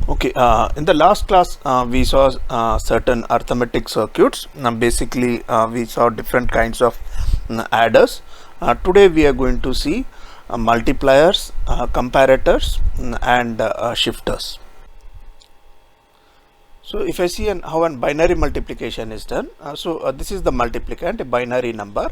Okay, in the last class, we saw certain arithmetic circuits. Basically, we saw different kinds of adders. Today, we are going to see multipliers, comparators, and shifters. So, if I see how a binary multiplication is done, this is the multiplicand, a binary number.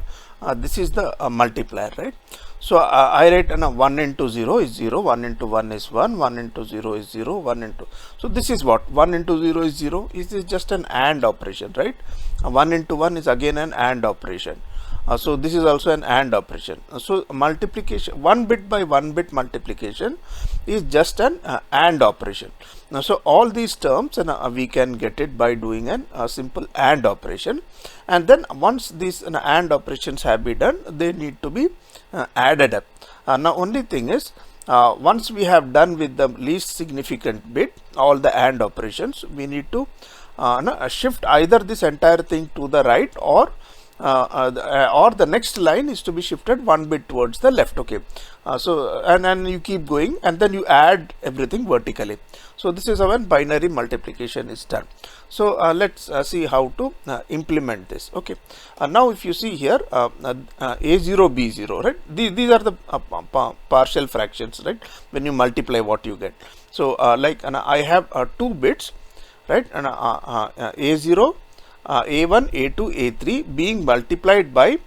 This is the multiplier, right? So, I write 1 into 0 is 0, 1 into 1 is 1, 1 into 0 is 0, 1 into. So, this is what 1 into 0 is 0. Is this just an AND operation, right? 1 into 1 is again an AND operation. So, this is also an AND operation. So, multiplication, 1 bit by 1 bit multiplication is just an AND operation. Now, so all these terms we can get it by doing a simple AND operation, and then once these AND operations have been done, they need to be added up. Now, only thing is, once we have done with the least significant bit all the AND operations, we need to shift either this entire thing to the right, or the next line is to be shifted 1 bit towards the left. Okay, so and you keep going, and then you add everything vertically. So this is how a binary multiplication is done. So let's see how to implement this. Okay, now if you see here, A0 B0, right, these are the partial fractions, right, when you multiply what you get. So like I have 2 bits, right, and A0, A1, A2, A3 being multiplied by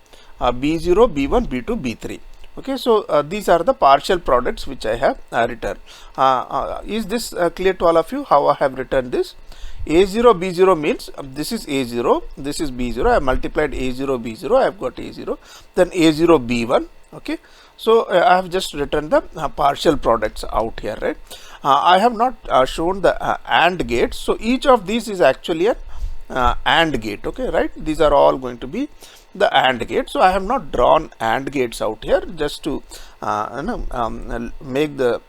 B0, B1, B2, B3. Okay, so these are the partial products which I have written. Is this clear to all of you how I have written this? A0, B0 means this is A0, this is B0. I have multiplied A0, B0. I have got A0, then A0, B1. Okay, so I have just written the partial products out here, right? I have not shown the AND gates. So each of these is actually a AND gate. Okay, right? These are all going to be the AND gate. So I have not drawn AND gates out here, just to make the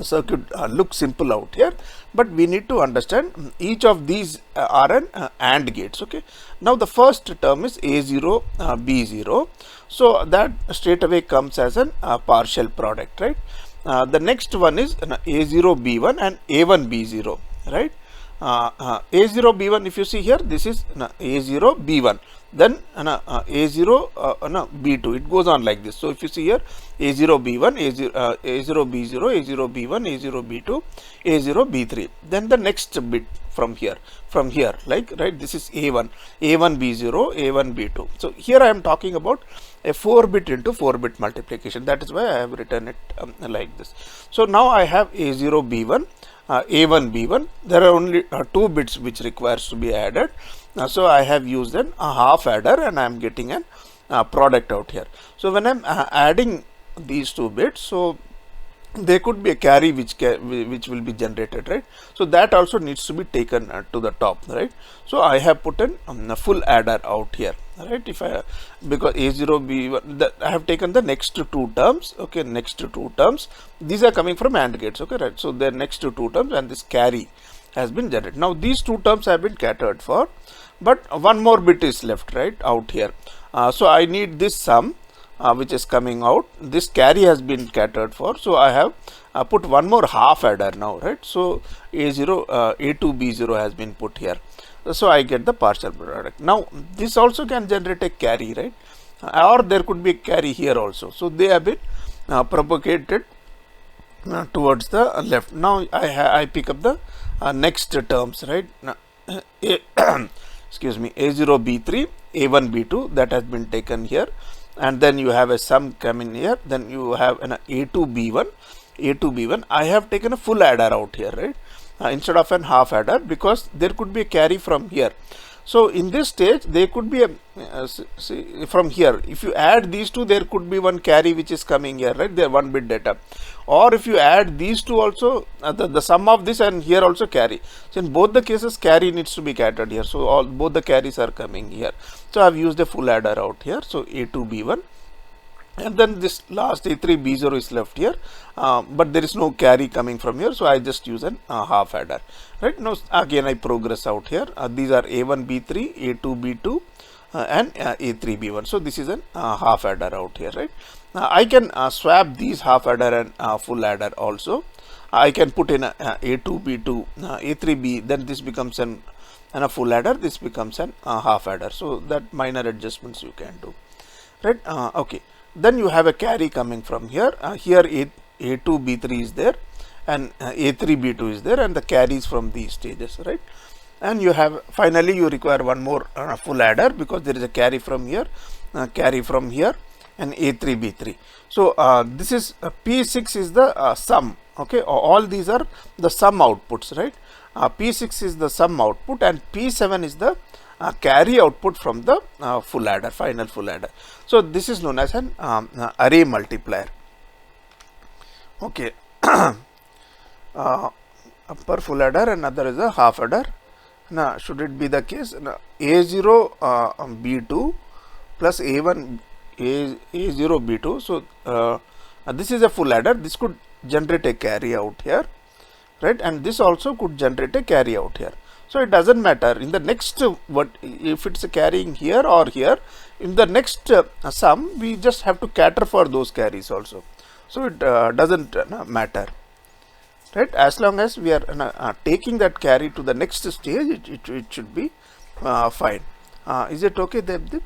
circuit look simple out here, but we need to understand each of these are an AND gates. Okay, now the first term is A0 B0, so that straight away comes as an partial product, right? The next one is A0 B1 and A1 B0, right? A0 B1, if you see here, this is A0 B1, then A0 B2, it goes on like this. So if you see here, A0 B1, A0 B0, A0 B1, A0 B2, A0 B3, then the next bit from here, like, right, this is A1, A1 B0, A1 B2. So here I am talking about a 4-bit into 4-bit multiplication. That is why I have written it like this. So now I have A0 B1, A1 B1. There are only 2 bits which requires to be added. So I have used a half adder, and I am getting a product out here. So when I am adding these 2 bits, so there could be a carry which will be generated, right? So that also needs to be taken to the top, right? So I have put in a full adder out here, right? Because A0 B1, I have taken the next 2 terms. Okay, next 2 terms, these are coming from AND gates. Okay, right? So the next 2 terms, and this carry has been generated. Now these 2 terms have been catered for, but 1 more bit is left, right, out here. So I need this sum which is coming out. This carry has been catered for, so I have put 1 more half adder now, right? So A0 A2 B0 has been put here, so I get the partial product. Now this also can generate a carry, right, or there could be a carry here also. So they have been propagated towards the left. Now I pick up the next terms, right? Excuse me, A0 B3, A1 B2, that has been taken here, and then you have a sum coming here. Then you have an A2 B1, A2 B1. I have taken a full adder out here, right, instead of an half adder, because there could be a carry from here. So in this stage, there could be a see, from here, if you add these 2, there could be 1 carry which is coming here, right? There 1 bit data. Or if you add these 2 also, the sum of this and here also carry. So in both the cases, carry needs to be catered here. So both the carries are coming here. So I have used a full adder out here. So A2 B1. And then this last A3 B0 is left here, but there is no carry coming from here, so I just use an half adder, right? Now again I progress out here. These are A1 B3, A2 B2, and A3 B1. So this is an half adder out here, right? I can swap these half adder and full adder also. I can put in A2, B2, A3B, then this becomes a full adder, this becomes an half adder. So that minor adjustments you can do, right? Okay, then you have a carry coming from here. Here A2, B3 is there, and A3, B2 is there, and the carries from these stages, right? And you have, finally you require one more full adder, because there is a carry from here, and A3, B3. So this is P6 is the sum. Okay, all these are the sum outputs, right? P6 is the sum output, and P7 is the carry output from the full adder, final full adder. So this is known as an array multiplier. Okay, upper full adder, and other is a half adder. Now, should it be the case, A0 B2 plus A1 A0 B2. So this is a full adder. This could generate a carry out here, right? And this also could generate a carry out here. So it doesn't matter in the next what if it's carrying here or here. In the next sum, we just have to cater for those carries also. So it doesn't matter. Right, as long as we are taking that carry to the next stage, it should be fine. Is it okay, Devdeep?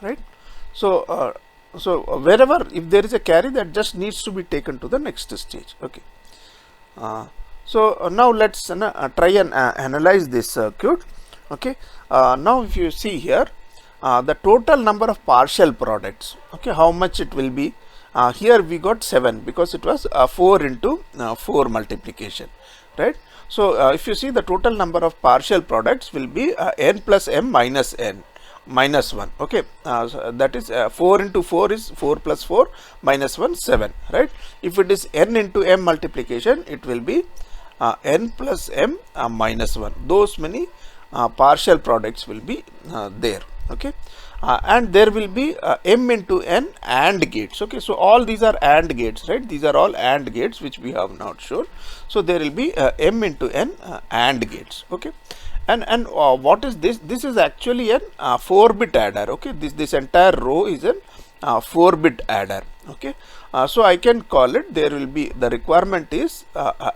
Right. So wherever if there is a carry, that just needs to be taken to the next stage. Okay. So now let's try and analyze this circuit. Okay. Now if you see here, the total number of partial products. Okay, how much it will be? Here we got 7, because it was 4 into 4 multiplication, right? So if you see, the total number of partial products will be n plus m minus n minus 1. Okay, so that is 4 into 4 is 4 plus 4 minus 1, 7, right? If it is n into m multiplication, it will be n plus m minus 1. Those many partial products will be there. Okay. And there will be m into n AND gates. Okay, so all these are AND gates, right? These are all AND gates which we have not shown. So there will be m into n AND gates. Okay, and what is this? This is actually an 4-bit adder. Okay, this entire row is an 4-bit adder. Okay, so I can call it, there will be, the requirement is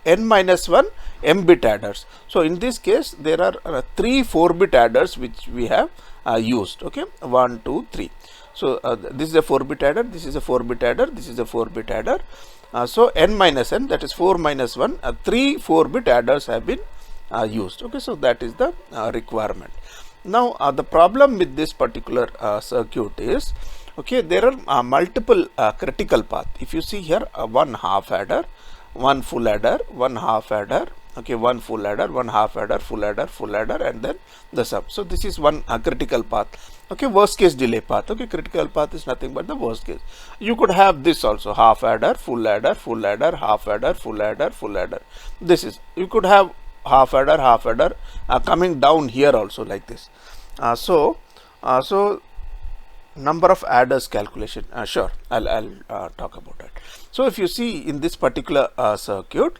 n minus 1 m-bit adders. So in this case, there are 3 4-bit adders which we have used. Okay, 1, 2, 3. So this is a 4-bit adder, this is a 4-bit adder, this is a 4-bit adder. So n minus n, that is 4 minus 1, 3 4-bit adders have been used. Okay, so that is the requirement. Now the problem with this particular circuit is, okay, there are multiple critical path. If you see here, one half adder, one full adder, one half adder, okay, one full adder, one half adder, full adder, and then the sum. So this is one critical path. Okay, worst case delay path. Okay, critical path is nothing but the worst case. You could have this also, half adder, full adder, half adder, full adder. This is, you could have half adder coming down here also like this. So number of adders calculation, sure, I'll talk about that. So if you see in this particular circuit,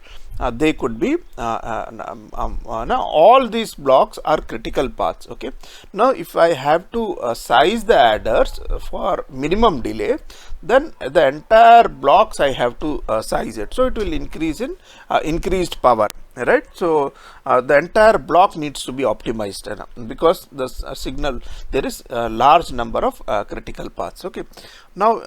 they could be now all these blocks are critical paths. Okay, now if I have to size the adders for minimum delay, then the entire blocks I have to size it, so it will increase in increased power, right? So the entire block needs to be optimized because the signal, there is a large number of critical paths. Okay, now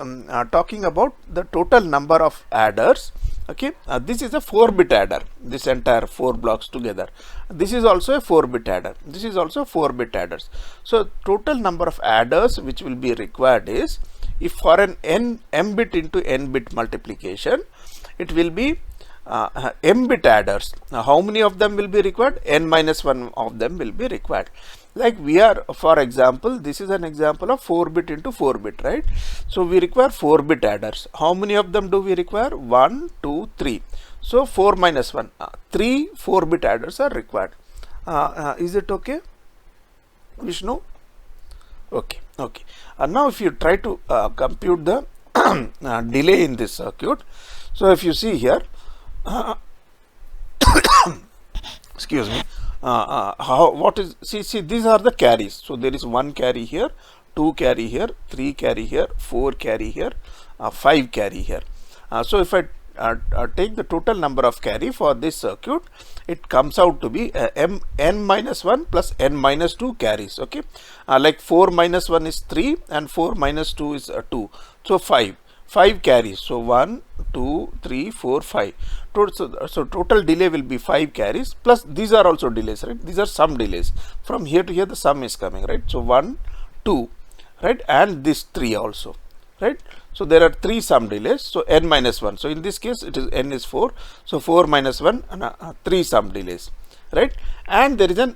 talking about the total number of adders. Okay, this is a 4-bit adder, this entire 4 blocks together. This is also a 4-bit adder, this is also 4-bit adders. So total number of adders which will be required is, if for an m-bit into n-bit multiplication, it will be m-bit adders. Now how many of them will be required? N minus 1 of them will be required. Like we are, for example, this is an example of 4-bit into 4-bit, right? So we require 4-bit adders. How many of them do we require? 1, 2, 3. So 4 minus 1, 3 4-bit adders are required. Is it okay, Vishnu? Okay, okay. Now if you try to compute the delay in this circuit, so if you see here, excuse me, what is, see these are the carries. So there is 1 carry here, 2 carry here, 3 carry here, 4 carry here, 5 carry here. So if I take the total number of carry for this circuit, it comes out to be n minus 1 plus n minus 2 carries. Okay, like 4 minus 1 is 3 and 4 minus 2 is 2, so 5 carries. So 1, 2, 3, 4, 5. So total delay will be 5 carries, plus these are also delays, right? These are sum delays. From here to here the sum is coming, right? So 1, 2, right, and this 3 also, right? So there are 3 sum delays, so n minus 1. So in this case it is n is 4, so 4 minus 1 and 3 sum delays, right? And there is an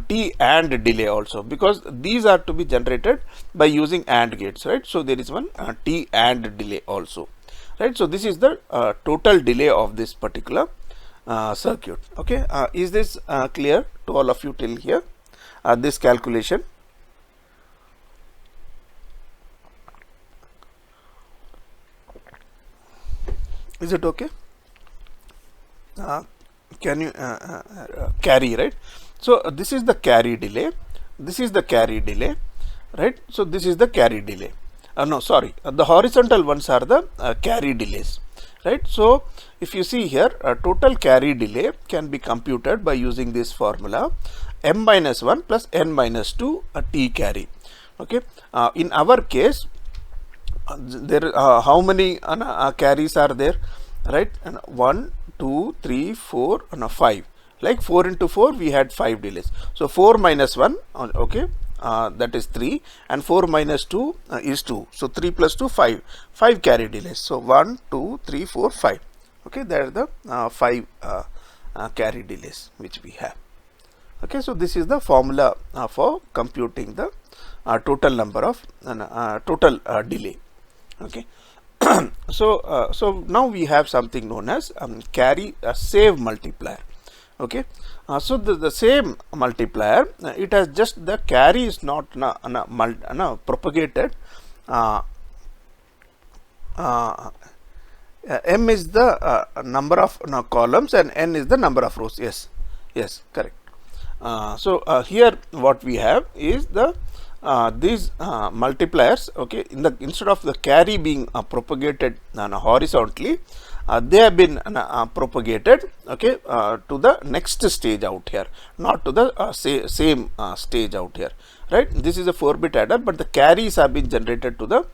T AND delay also, because these are to be generated by using AND gates, right? So there is one T AND delay also, right? So this is the total delay of this particular circuit. Okay, is this clear to all of you till here, this calculation? Is it okay? Can you carry, right? So this is the carry delay, this is the carry delay, right? So this is the carry delay. No, sorry, the horizontal ones are the carry delays, right? So if you see here, total carry delay can be computed by using this formula, m minus 1 plus n minus 2 T carry. Okay, in our case, there how many carries are there, right? And 1, 2, 3, 4 and 5, like 4 into 4 we had 5 delays. So 4 minus 1, okay, that is 3, and 4 minus 2 is 2. So 3 plus 2, 5 carry delays. So 1, 2, 3, 4, 5. Okay, that is the 5 carry delays which we have. Okay, so this is the formula for computing the total number of total delay. Okay. So now we have something known as carry save multiplier. Okay, so the same multiplier, it has just the carry is not propagated. M is the number of columns and n is the number of rows. Yes, correct. So here what we have is the these multipliers. Okay, instead of the carry being propagated horizontally, they have been propagated, okay, to the next stage out here, not to the same stage out here, right? This is a 4-bit adder, but the carries have been generated to the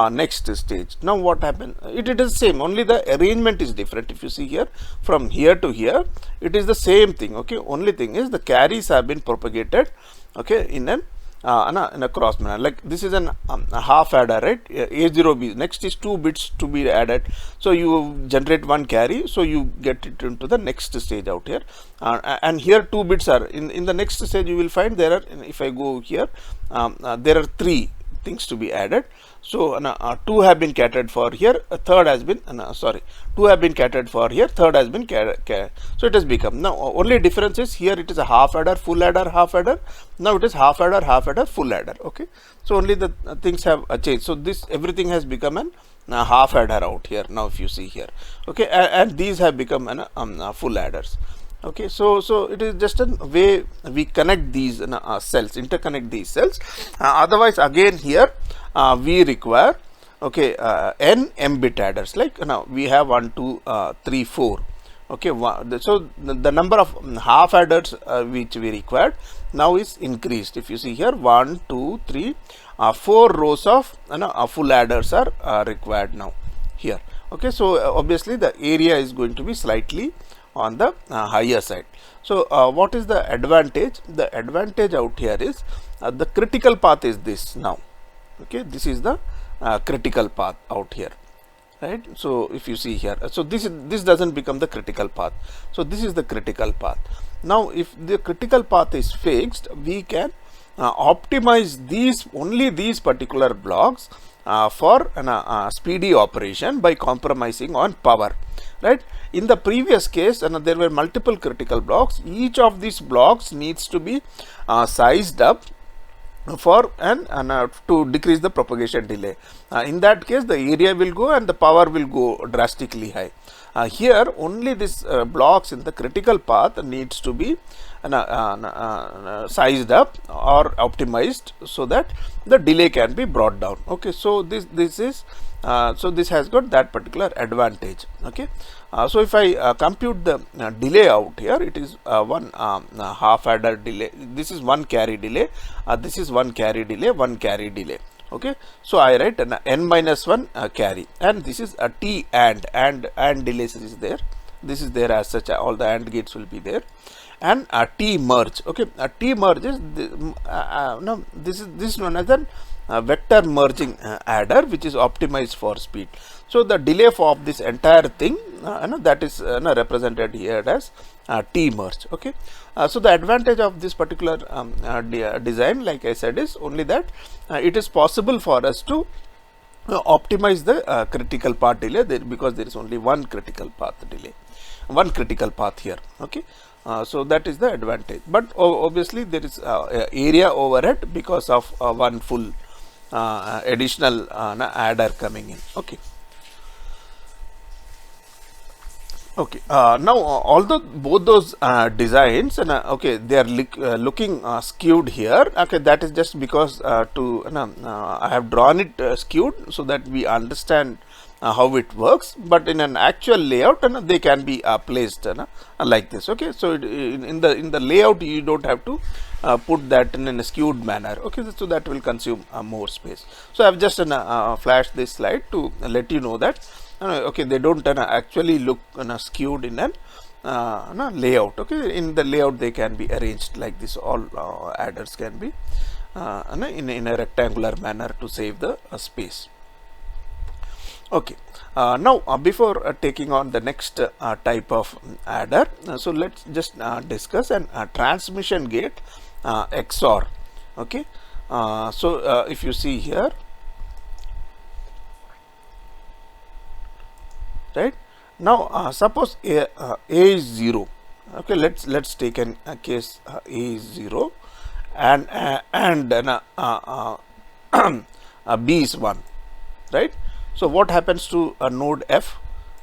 next stage. Now what happened? It is same, only the arrangement is different. If you see here, from here to here, it is the same thing. Okay, only thing is the carries have been propagated, okay, in a cross manner. Like this is a half adder, right? A0 B, next is 2 bits to be added, so you generate 1 carry, so you get it into the next stage out here, and here 2 bits are in the next stage. You will find there are, if I go here, there are 3 things to be added. So 2 have been catered for here, a third has been 2 have been catered for here, third has been so it has become, now only difference is here it is a half adder, full adder, half adder. Now it is half adder, full adder. Okay, so only the things have changed. So this everything has become an half adder out here now, if you see here. Okay, and these have become full adders. Okay, so it is just a way we connect these cells, interconnect these cells. Otherwise, again here we require, okay, n m-bit adders. Like now we have 1, 2, 3, 4. Okay, so the number of half adders which we required now is increased. If you see here, 1, 2, 3, 4 rows of full adders are required now here. Okay, so obviously the area is going to be slightly on the higher side. So what is the advantage? The advantage out here is the critical path is this now. Okay, this is the critical path out here, right? So if you see here, so this doesn't become the critical path. So this is the critical path. Now if the critical path is fixed, we can optimize only these particular blocks for speedy operation by compromising on power, right? In the previous case, there were multiple critical blocks. Each of these blocks needs to be sized up for to decrease the propagation delay. In that case, the area will go and the power will go drastically high. Here only this blocks in the critical path needs to be sized up or optimized so that the delay can be brought down. Okay, so this is So this has got that particular advantage. Okay, so if I compute the delay out here, it is one half adder delay. This is one carry delay. This is one carry delay, one carry delay. Okay, so I write an n minus 1 carry, and this is a t and delays is there. This is there as such. All the AND gates will be there, and a t merge. Okay, a t merge is no, this is known as a vector merging adder, which is optimized for speed. So the delay of this entire thing that is represented here as t merge. Okay, so the advantage of this particular design, like I said, is only that it is possible for us to optimize the critical path delay because there is only one critical path delay, one critical path here. Okay, so that is the advantage, but obviously there is area overhead because of one full additional adder coming in. Okay. Okay. Now, although both those designs, okay, they are looking skewed here. Okay, that is just because I have drawn it skewed so that we understand how it works. But in an actual layout, they can be placed like this. Okay, so in the layout, you don't have to put that in a skewed manner. Okay, so that will consume more space. So I have just flashed this slide to let you know that. Okay, they don't actually look skewed in an layout. Okay, in the layout they can be arranged like this. All adders can be in a rectangular manner to save the space. Okay, now before taking on the next type of adder, so let's just discuss an transmission gate XOR. Okay, so if you see here, right now, suppose a is 0. Okay, let's take a case a is 0 and b is 1, right? So what happens to a node f?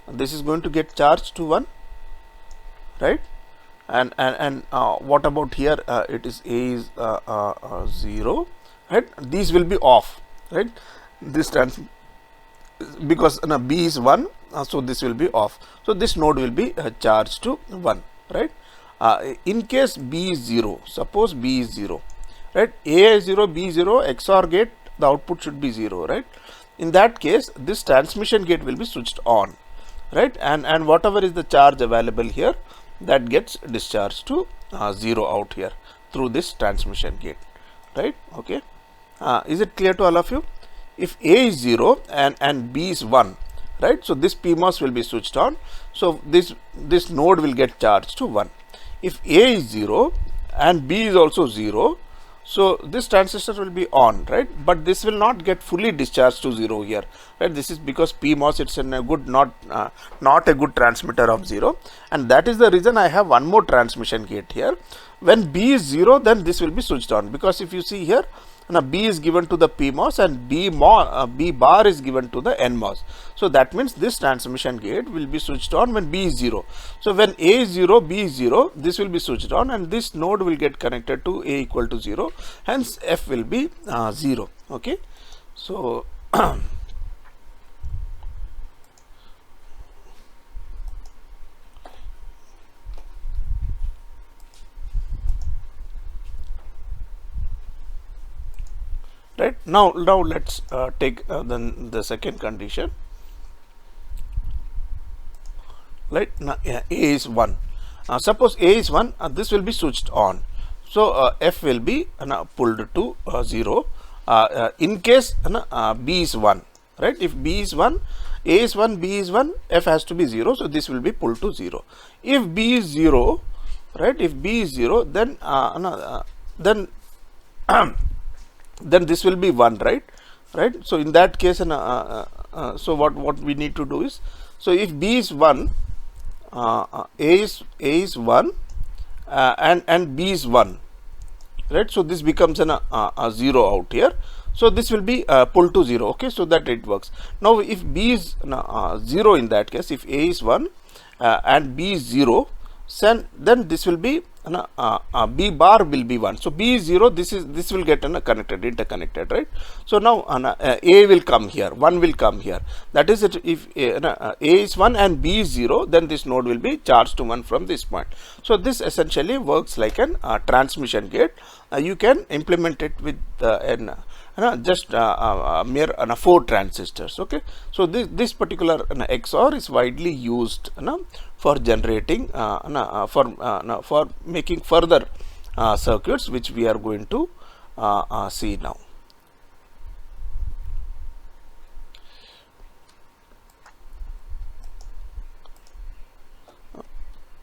This is going to get charged to 1, right? And what about here? It is a is 0, right? These will be off, right? This because b is 1, so this will be off. So this node will be charged to 1, right? In case b is 0, suppose b is 0, right? A is 0, b is 0, XOR gate, the output should be 0, right? In that case, this transmission gate will be switched on, right? And whatever is the charge available here, that gets discharged to 0 out here through this transmission gate, right? Okay, is it clear to all of you? If A is 0 and B is 1, right? So this PMOS will be switched on. So this node will get charged to 1. If A is 0 and B is also 0, so this transistor will be on, right? But this will not get fully discharged to 0 here, right? This is because PMOS, it's a good not a good transmitter of 0, and that is the reason I have one more transmission gate here. When B is 0, then this will be switched on, because if you see here, now B is given to the PMOS and B bar is given to the NMOS. So that means this transmission gate will be switched on when B is 0. So when A is 0, B is 0, this will be switched on and this node will get connected to A equal to 0. Hence F will be 0. Okay. So right now let's take then the second condition. Right now, A is 1. Suppose A is 1, this will be switched on. So F will be pulled to 0. In case B is 1, right? If B is 1, A is 1, B is 1, F has to be 0. So this will be pulled to 0. If B is 0, right? If B is 0, then then this will be 1, right? So in that case, so what we need to do is, so if B is 1, A is 1 and B is 1, right? So this becomes a 0 out here. So this will be pulled to 0. Okay, so that it works. Now if B is 0, in that case, if A is 1 and B is 0, then this will be B bar will be 1. So B is 0, this will get interconnected, right? So now A will come here, 1 will come here. That is it. If A is 1 and B is 0, then this node will be charged to 1 from this point. So this essentially works like an transmission gate. You can implement it with just mere 4 transistors. Okay, so this particular XOR is widely used for generating for making further circuits, which we are going to see now.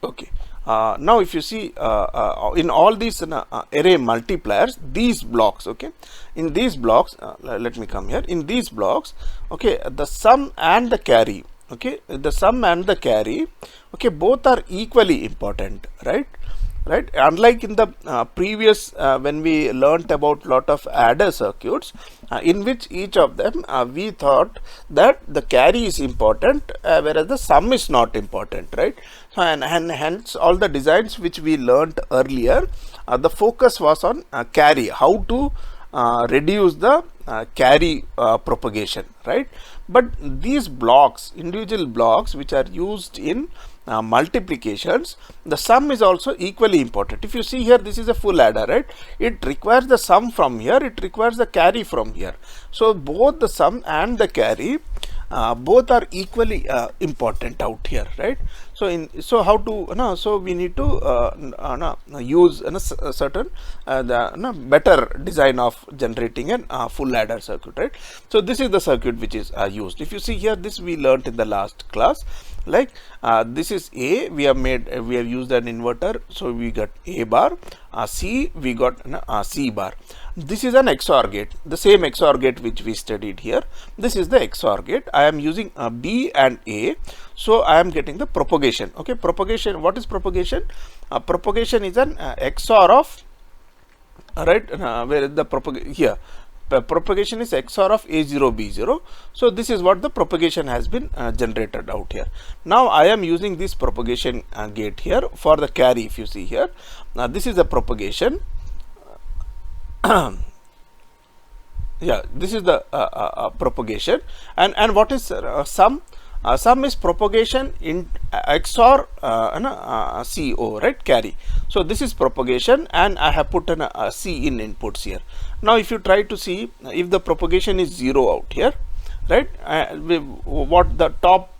Okay. Now if you see in all these array multipliers, these blocks, okay, in these blocks, let me come here, in these blocks, okay, the sum and the carry, okay, the sum and the carry, okay, both are equally important, right? Unlike in the previous when we learnt about lot of adder circuits, in which each of them we thought that the carry is important, whereas the sum is not important, right? So and hence all the designs which we learnt earlier, the focus was on carry, how to reduce the carry propagation, right? But these blocks, individual blocks which are used in multiplications, the sum is also equally important. If you see here, this is a full adder, right? It requires the sum from here, it requires the carry from here. So both the sum and the carry both are equally important out here, right? So how to so we need to use a certain better design of generating a full adder circuit, right? So this is the circuit which is used. If you see here, this we learnt in the last class. Like this is A, we have used an inverter, so we got A bar. C, we got C bar. This is an XOR gate, the same XOR gate which we studied here. This is the XOR gate. I am using B and A, so I am getting the propagation. Okay, propagation. What is propagation? Propagation is an XOR of where is the propagation here. Propagation is XOR of A0 B0. So this is what the propagation has been generated out here. Now I am using this propagation gate here for the carry. If you see here, now this is the propagation. Yeah, this is the propagation, and what is sum? Sum is propagation in XOR CO, right? Carry. So this is propagation, and I have put an C in inputs here. Now if you try to see if the propagation is 0 out here, right? What the top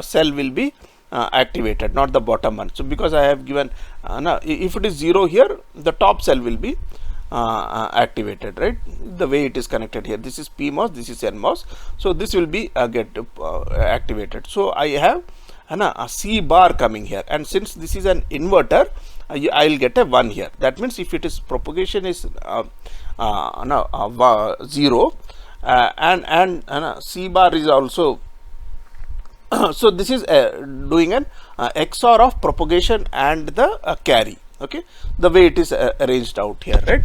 cell will be activated, not the bottom one. So because I have given if it is 0 here, the top cell will be activated, right? The way it is connected here, this is PMOS, this is NMOS, so this will be get activated. So I have a C bar coming here, and since this is an inverter, I will get a 1 here. That means if it is propagation is 0 and C bar is also so this is doing an XOR of propagation and the carry. Okay, the way it is arranged out here, right?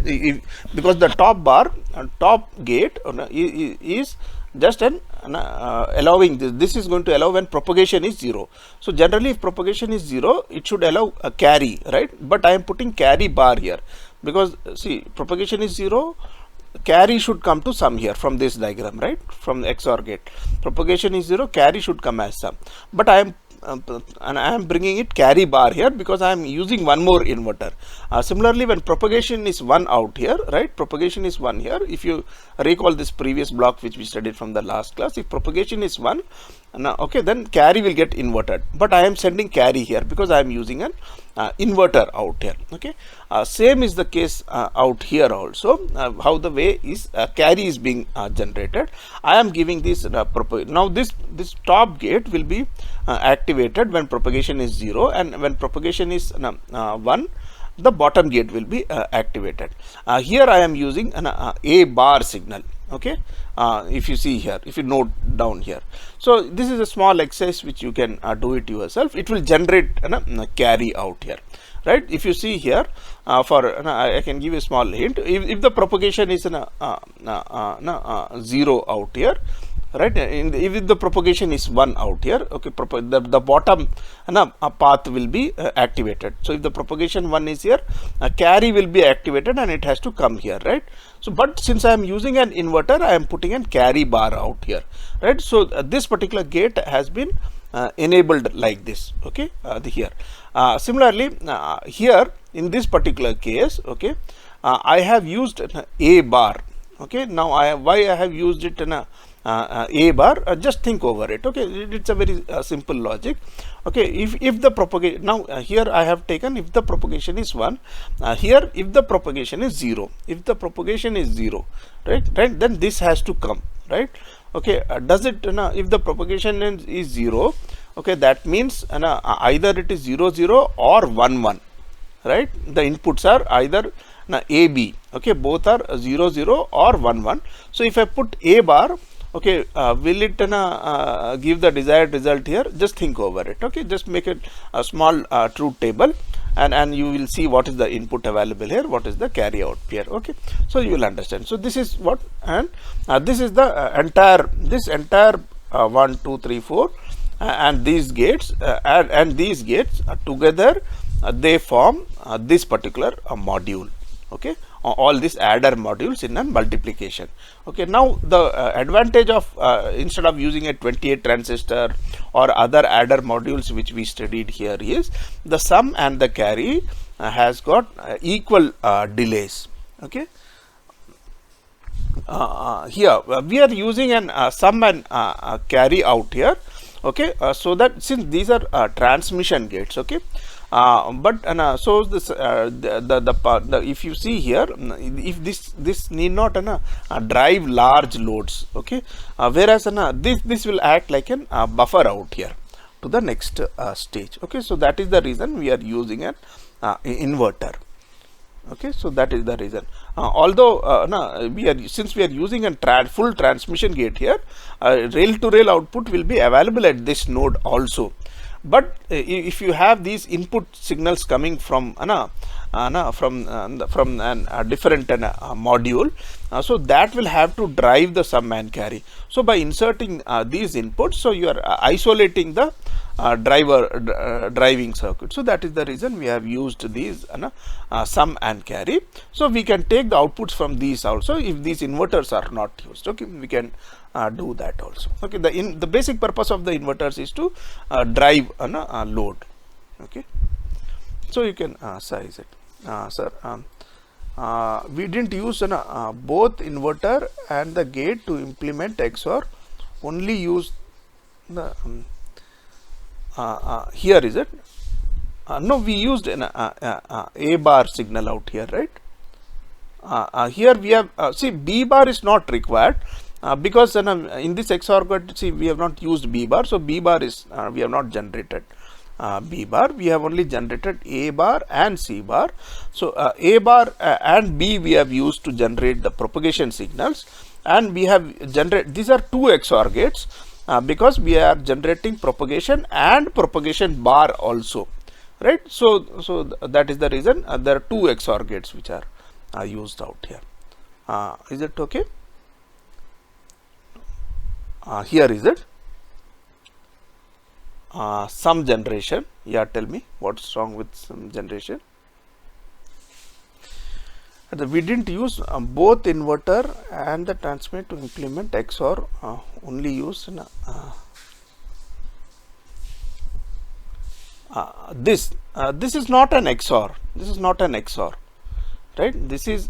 Because the top bar, top gate is just an allowing this is going to allow when propagation is 0. So generally if propagation is 0, it should allow a carry, right? But I am putting carry bar here because see, propagation is 0, carry should come to sum here from this diagram, right? From the XOR gate, propagation is 0, carry should come as sum, but I am bringing it carry bar here because I am using one more inverter. Similarly, when propagation is 1 out here, right? Propagation is 1 here. If you recall this previous block which we studied from the last class, if propagation is 1, okay, then carry will get inverted. But I am sending carry here because I am using an inverter out here. Okay, same is the case out here also. How the way is carry is being generated. I am giving this now this top gate will be activated when propagation is 0, and when propagation is 1, the bottom gate will be activated. Here I am using an A bar signal. Okay, if you see here, if you note down here, so this is a small exercise which you can do it yourself. It will generate carry out here, right? If you see here, I can give a small hint. If the propagation is 0 out here, right? If the propagation is 1 out here, okay, the bottom path will be activated. So if the propagation 1 is here, a carry will be activated and it has to come here, right? So but since I am using an inverter, I am putting an carry bar out here, right? So this particular gate has been enabled like this, okay, here. Similarly, here in this particular case, okay, I have used a bar. Okay, now why I have used it in a bar, just think over it. Okay, it's a very simple logic. Okay, if the propagation, now here I have taken if the propagation is 1, here if the propagation is 0, if the propagation is 0, right, then this has to come, right? Okay, does it, if the propagation is 0, okay, that means either it is 0 0 or 1 1, right? The inputs are either A B, okay, both are 0 0 or 1 1. So if I put a bar, okay, will it give the desired result here? Just think over it. Okay, just make it a small truth table, and you will see what is the input available here, what is the carry out here. Okay, so you will understand. So this is what, and this is the entire 1 2 3 4 and these gates and these gates together they form this particular module. Okay, all these adder modules in a multiplication. Okay, now the advantage of instead of using a 28 transistor or other adder modules which we studied here is the sum and the carry has got equal delays. Okay, here we are using an sum and carry out here. Okay, so that since these are transmission gates, okay, but so this the if you see here, if this need not drive large loads, okay, whereas this will act like an buffer out here to the next stage. Okay, so that is the reason we are using an inverter. Okay, so that is the reason. Although since we are using a full transmission gate here, rail to rail output will be available at this node also. But if you have these input signals coming from a different module, so that will have to drive the sum and carry. So by inserting these inputs, so you are isolating the driving circuit. So that is the reason we have used these sum and carry. So we can take the outputs from these also if these inverters are not used. Okay, we can do that also. Okay, the basic purpose of the inverters is to drive a load. Okay, so you can size it. Sir, we didn't use both inverter and the gate to implement XOR, only use the here is it? No, we used an A bar signal out here, right? Here we have see B bar is not required because in this XOR gate, see, we have not used B bar, so B bar is we have not generated B bar. We have only generated A bar and C bar. So A bar and B we have used to generate the propagation signals, and we have generated, these are two XOR gates because we are generating propagation and propagation bar also, right? So that is the reason there are two XOR gates which are used out here. Is it okay? Here is it. Some generation. Yeah, tell me what's wrong with some generation. We didn't use both inverter and the transmit to implement XOR, only use this. This is not an XOR. This is not an XOR, right? This is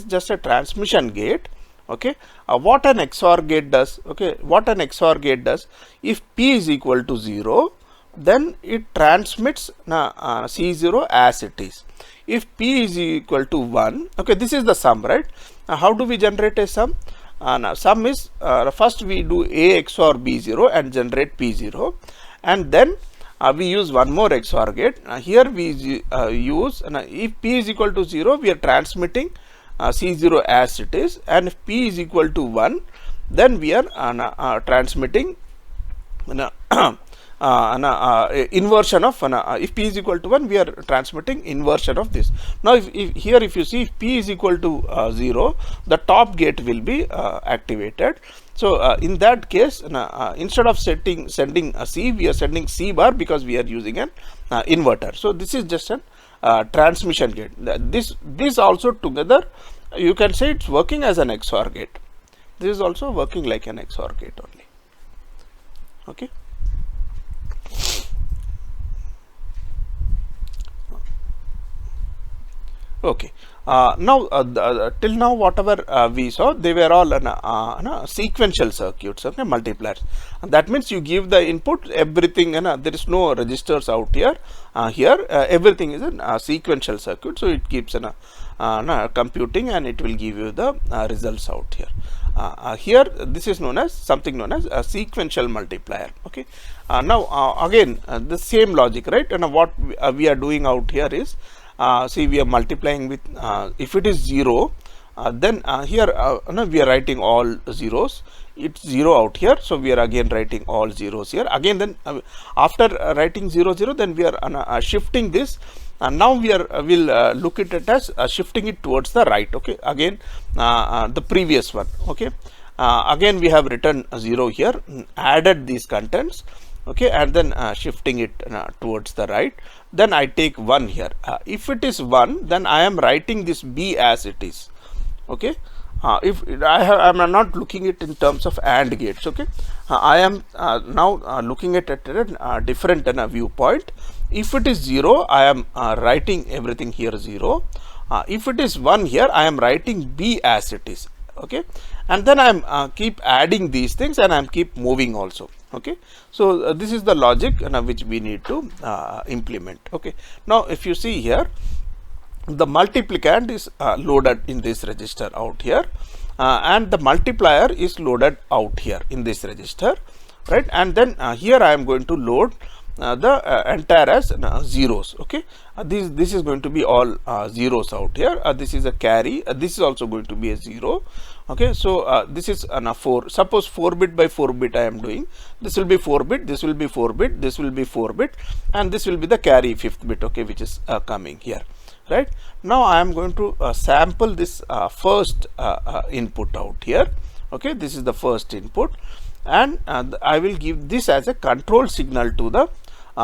just a transmission gate. Okay, what an XOR gate does? Okay, what an XOR gate does? If P is equal to 0, then it transmits C0 as it is. If P is equal to 1, okay, this is the sum, right? How do we generate a sum? Now sum is first we do A XOR B0 and generate P0, and then we use one more XOR gate. Here we use if P is equal to 0, we are transmitting C0 as it is, and if P is equal to 1, then we are transmitting inversion of if P is equal to 1, we are transmitting inversion of this. Now if you see, if P is equal to 0, the top gate will be activated, So in that case, instead of sending a C, we are sending C bar because we are using an inverter. So this is just an transmission gate. This also together, you can say it's working as an XOR gate. This is also working like an XOR gate only. Okay. Okay. Now till now whatever we saw, they were all sequential circuits, okay, multipliers. And that means you give the input, everything, there is no registers out here. Everything is a sequential circuit, so it keeps computing and it will give you the results out here. Here this is known as something known as a sequential multiplier. Okay. Now again the same logic, right? And what we are doing out here is, see, we are multiplying with, if it is 0, then here we are writing all zeros. It's 0 out here, so we are again writing all zeros here. Again, then after writing 0 0, then we are shifting this, and now we will look at it as shifting it towards the right. Okay, again the previous one. Okay, again we have written 0 here, added these contents. Okay, and then shifting it towards the right. Then I take 1 here. If it is 1, then I am writing this B as it is. Okay, if I am not looking it in terms of AND gates. Okay, I am now looking at it at a different viewpoint. If it is 0, I am writing everything here 0. If it is 1 here, I am writing B as it is. Okay, and then I am keep adding these things, and I am keep moving also. Okay, so this is the logic which we need to implement. Okay, now if you see here, the multiplicand is loaded in this register out here, and the multiplier is loaded out here in this register, right? And then here I am going to load the entire as zeros. Okay, this is going to be all zeros out here. This is a carry. This is also going to be a 0. Okay, so this is 4. Suppose 4 bit by 4 bit I am doing. This will be 4 bit, this will be 4 bit, this will be 4 bit, and this will be the carry 5th bit. Okay, which is coming here. Right now, I am going to sample this first input out here. Okay, this is the first input, and I will give this as a control signal to the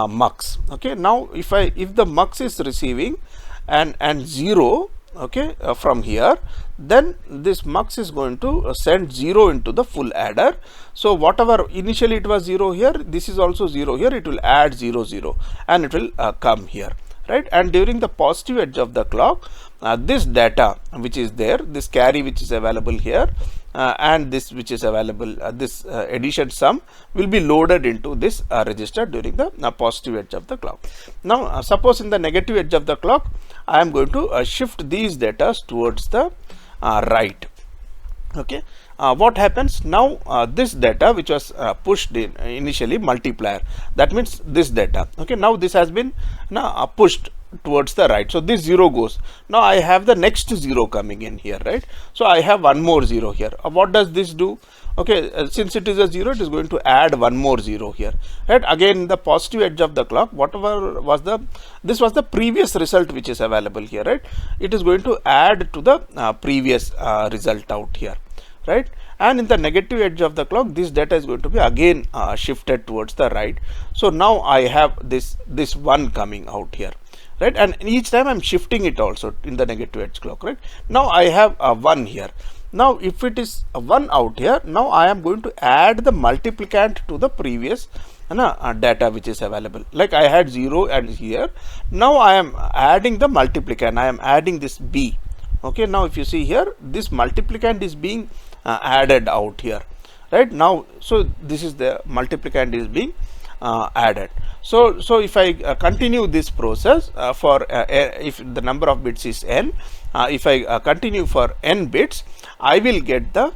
mux. Okay, now if the mux is receiving and 0, okay, from here, then this mux is going to send 0 into the full adder. So whatever initially it was 0 here, this is also 0 here, it will add 0 0, and it will come here, right? And during the positive edge of the clock, this data which is there, this carry which is available here, and this which is available, this addition sum will be loaded into this register during the positive edge of the clock. Now suppose in the negative edge of the clock, I am going to shift these data towards the right. Okay, what happens now? This data which was pushed in initially multiplier, that means this data. Okay, now this has been pushed towards the right, so this 0 goes. Now I have the next 0 coming in here, right? So I have one more 0 here. What does this do? Okay, since it is a 0, it is going to add one more 0 here, right? Again, the positive edge of the clock, whatever was this was the previous result which is available here, right? It is going to add to the previous result out here, right? And in the negative edge of the clock, this data is going to be again shifted towards the right. So now I have this 1 coming out here, right? And each time I am shifting it also in the negative edge clock, right? Now I have a 1 here. Now if it is a 1 out here, now I am going to add the multiplicand to the previous data which is available. Like I had 0 and here, now I am adding the multiplicand, I am adding this B. Okay, now if you see here, this multiplicand is being added out here, right? Now, so this is the multiplicand is being added. So if I continue this process for if the number of bits is n, if I continue for n bits, I will get the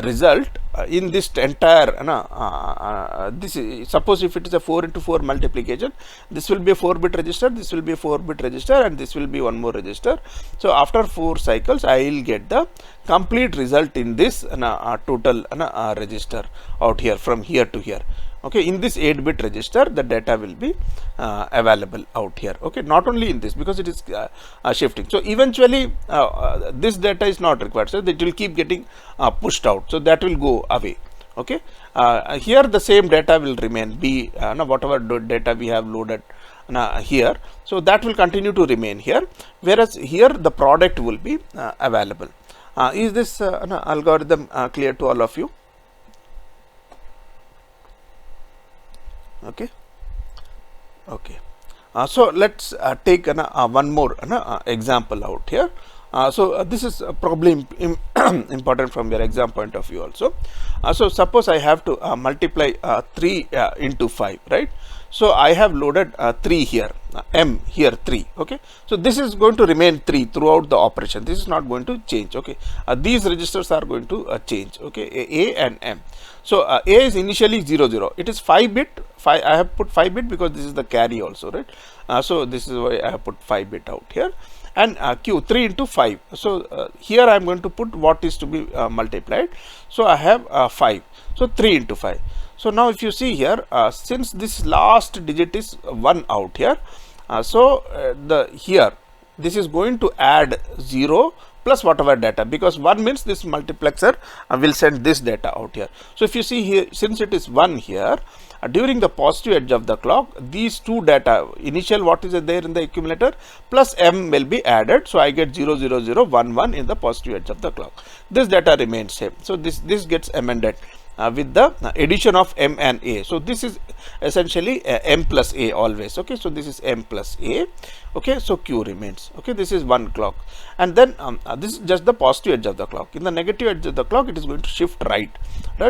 result in this entire this is, suppose if it is a 4 into 4 multiplication, this will be a 4 bit register, this will be a 4 bit register, and this will be one more register. So after 4 cycles, I will get the complete result in this total register out here from here to here. Okay, in this 8-bit register, the data will be available out here. Okay, not only in this, because it is shifting. So eventually this data is not required, so it will keep getting pushed out, so that will go away. Okay, here the same data will remain B, whatever data we have loaded here, so that will continue to remain here, whereas here the product will be available. Is this algorithm clear to all of you? Okay. Okay. So let's take one more example out here. So this is probably important from your exam point of view also. So suppose I have to multiply 3 into 5, right? So I have loaded 3 here, m here 3. Okay, so this is going to remain 3 throughout the operation. This is not going to change. Okay, these registers are going to change. Okay, a and m. So a is initially 0 0. It is 5 bit. I have put 5 bit because this is the carry also, right? So this is why I have put 5 bit out here. And q 3 into 5. So here I am going to put what is to be multiplied. So I have 5. So 3 into 5. So now if you see here, since this last digit is 1 out here, here this is going to add 0 plus whatever data, because 1 means this multiplexer will send this data out here. So if you see here, since it is 1 here, during the positive edge of the clock, these two data, initial what is there in the accumulator plus m will be added. So I get 0 0 0 1 1 in the positive edge of the clock. This data remains same. So this gets amended with the addition of m and a. So this is essentially m plus a always. Okay, so this is m plus a. Okay, so q remains. Okay, this is one clock, and then this is just the positive edge of the clock. In the negative edge of the clock, it is going to shift right.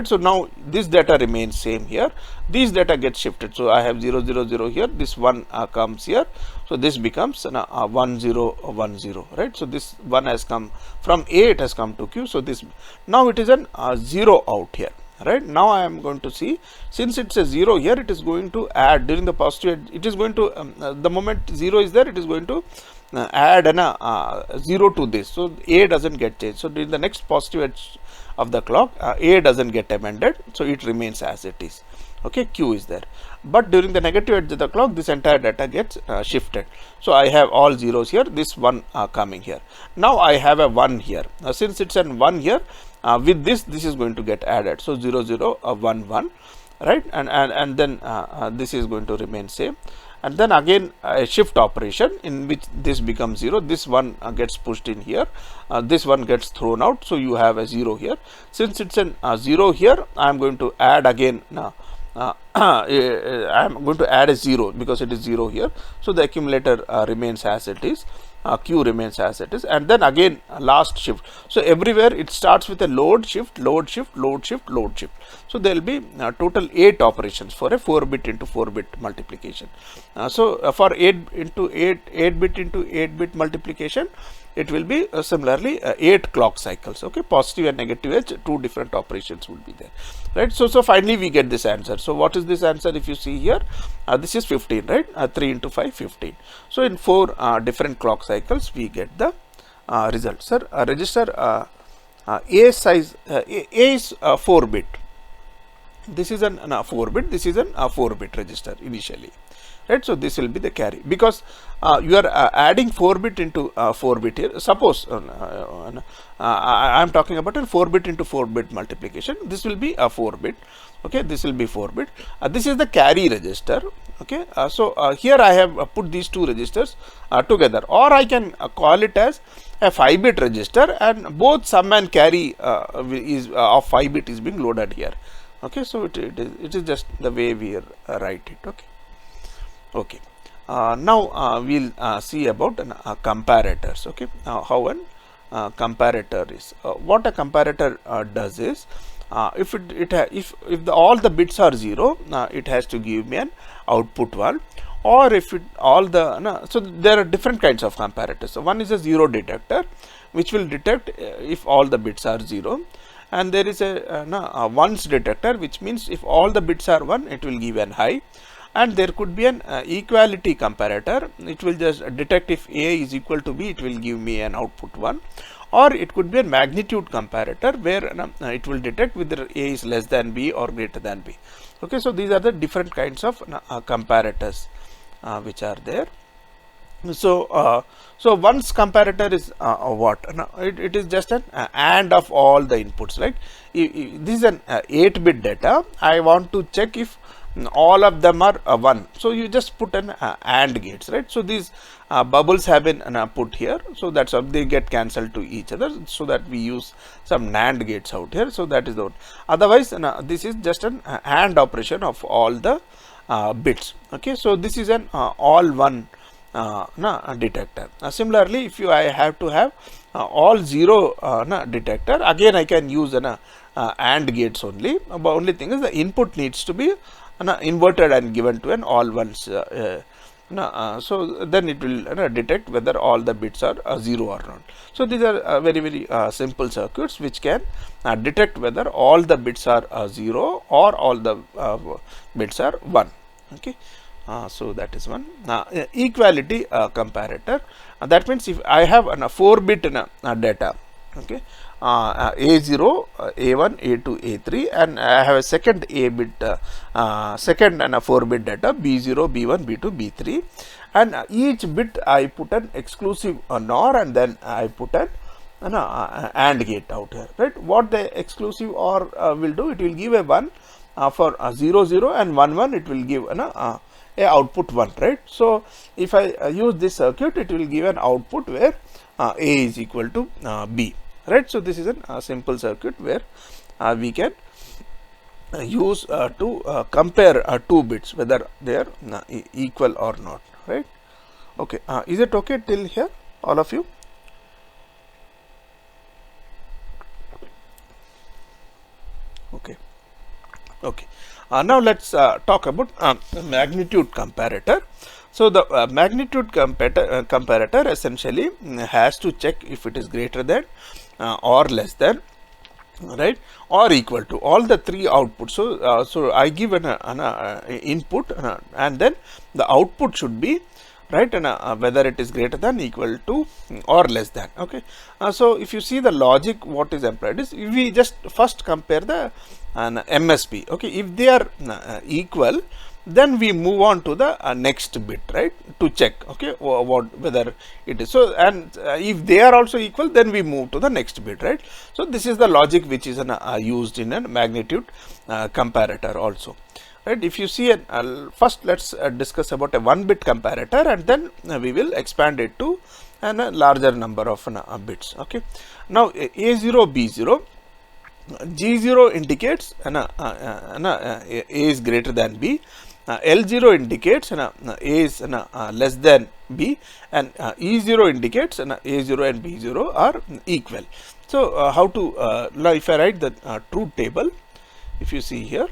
So now this data remains same here. These data get shifted. So I have 0 0 0 here. This one comes here. So this becomes 1 0 1 0. Right. So this one has come from a. It has come to q. So this now it is an 0 out here. Right, now I am going to see, since it's a 0 here, it is going to add during the positive edge. It is going to the moment 0 is there, it is going to add an 0 to this. So a doesn't get changed. So during the next positive edge of the clock, a doesn't get amended. So it remains as it is. Okay, q is there. But during the negative edge of the clock, this entire data gets shifted. So I have all zeros here. This one coming here. Now I have a 1 here. Since it's an 1 here. With this is going to get added. So 0 0 1 1, right, and then this is going to remain same, and then again a shift operation in which this becomes 0. This one gets pushed in here, this one gets thrown out. So you have a 0 here. Since it's an 0 here, I am going to add again I am going to add a 0 because it is 0 here. So the accumulator remains as it is. Q remains as it is, and then again last shift. So everywhere it starts with a load shift, load shift, load shift, load shift. So there will be total 8 operations for a 4 bit into 4 bit multiplication. For 8 into 8 bit into 8 bit multiplication, it will be similarly 8 clock cycles. Okay, positive and negative edge, 2 different operations will be there, right? So finally we get this answer. So what is this answer? If you see here, this is 15, right? 3 into 5, 15. So in 4 different clock cycles we get the result. Sir, register a size a is 4 bit. This is an 4 bit. This is an 4 bit register initially. Right, so this will be the carry, because you are adding 4 bit into 4 bit here. Suppose I am talking about a 4 bit into 4 bit multiplication. This will be a 4 bit. Okay, this will be 4 bit. This is the carry register. Okay, here I have put these two registers together, or I can call it as a 5 bit register, and both sum and carry is of 5 bit is being loaded here. Okay, so it is just the way we write it. Okay. Okay, now we'll see about comparators. Okay, how a comparator is. What a comparator does is, if all the bits are 0, it has to give me an output 1, or if all the so there are different kinds of comparators. So one is a 0 detector, which will detect if all the bits are 0. And there is a ones detector, which means if all the bits are 1, it will give an high. And there could be an equality comparator. It will just detect if A is equal to B, it will give me an output 1. Or it could be a magnitude comparator, where it will detect whether A is less than B or greater than B. Okay, so these are the different kinds of comparators which are there. So once comparator is what? No, it is just an AND of all the inputs, right? This is an 8-bit data. I want to check if all of them are 1. So you just put an AND gates, right? So these bubbles have been put here. So that's how they get cancelled to each other. So that we use some NAND gates out here. So that is the one. Otherwise, this is just an AND operation of all the bits. Okay. So this is an all one detector. Similarly, if I have to have all 0 detector, again I can use an AND gates only. But only thing is the input needs to be inverted and given to an all ones. So then it will detect whether all the bits are 0 or not. So these are very simple circuits which can detect whether all the bits are 0 or all the bits are 1. Okay. So that is one. Equality comparator. That means if I have a 4-bit data, okay, A0, A1, A2, A3, and I have a second A bit, second and a 4-bit data B0, B1, B2, B3, and each bit I put an exclusive NOR, and then I put an AND gate out here, right? What the exclusive OR will do, it will give a 1 for 0, 0, and 1, 1, it will give a output 1, right? So if I use this circuit, it will give an output where A is equal to B, right? So this is a simple circuit where we can use to compare 2 bits whether they are equal or not, right? Okay, is it okay till here, all of you? Okay. Okay. Now let's talk about magnitude comparator. So the magnitude comparator essentially has to check if it is greater than or less than, right, or equal to all the 3 outputs. So so I give an input and then the output should be, right, and whether it is greater than, equal to, or less than. Okay. So if you see the logic, what is employed is we just first compare the MSB. Okay, if they are equal, then we move on to the next bit, right, to check, okay, whether it is so, and if they are also equal, then we move to the next bit, right? So this is the logic which is used in a magnitude comparator also, right? If you see first let's discuss about a 1-bit comparator, and then we will expand it to a larger number of bits. Okay, now A0, B0, G0 indicates A is greater than B, L0 indicates A is less than B, and E0 indicates A0 and B0 are equal. So how to now if I write the truth table, if you see here,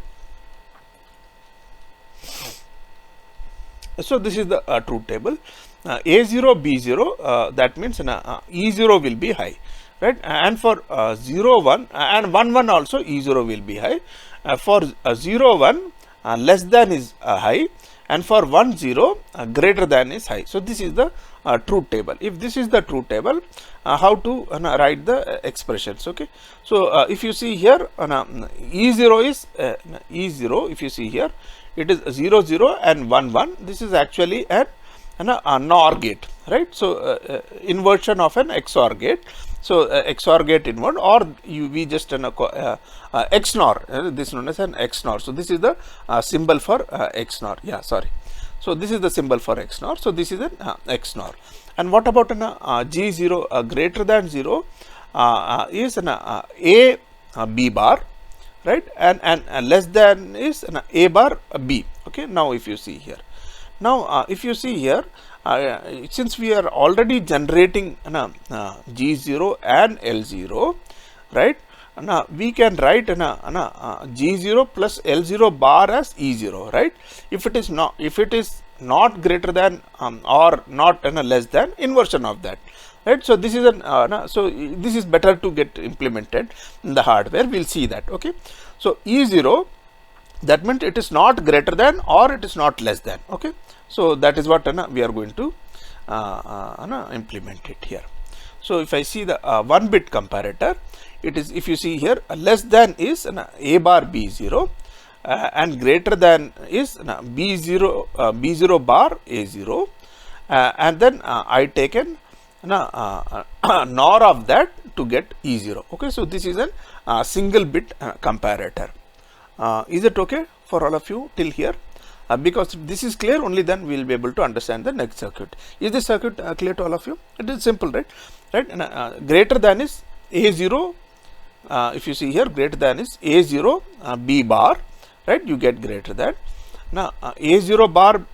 so this is the truth table. A0, B0, that means E0 will be high, right? And for 0, 1 and 1, 1 also E0 will be high. For 0, 1 less than is high, and for 1, 0 greater than is high. So this is the truth table. If this is the truth table, how to write the expressions? Okay, so if you see here, E0 is E0. If you see here, it is 0, 0 and 1, 1. This is actually a NOR gate, right? So inversion of an XOR gate. So XOR gate invert, or we just XNOR. This is known as an XNOR. So this is the symbol for XNOR. Yeah, sorry. So this is the symbol for XNOR. So this is an XNOR. And what about an G0 greater than 0 is an A B bar, right? And less than is an A bar B. Okay. Now if you see here, if you see here, since we are already generating G0 and L0, right? Now we can write G0 plus L0 bar as E0, right? If it is not greater than or not less than, inversion of that, right? So this is this is better to get implemented in the hardware. We'll see that. Okay, so E0, that means it is not greater than or it is not less than. Okay, so that is what we are going to implement it here. So if I see the 1-bit comparator, it is, if you see here, less than is A bar B0 and greater than is B0 bar A0, and then I taken NOR of that to get E0. Okay, so this is a single bit comparator. Is it okay for all of you till here? Because if this is clear, only then we will be able to understand the next circuit. Is this circuit clear to all of you? It is simple, right? Right, greater than is A0. If you see here, greater than is A0 B bar, right? You get greater than. Now A0 bar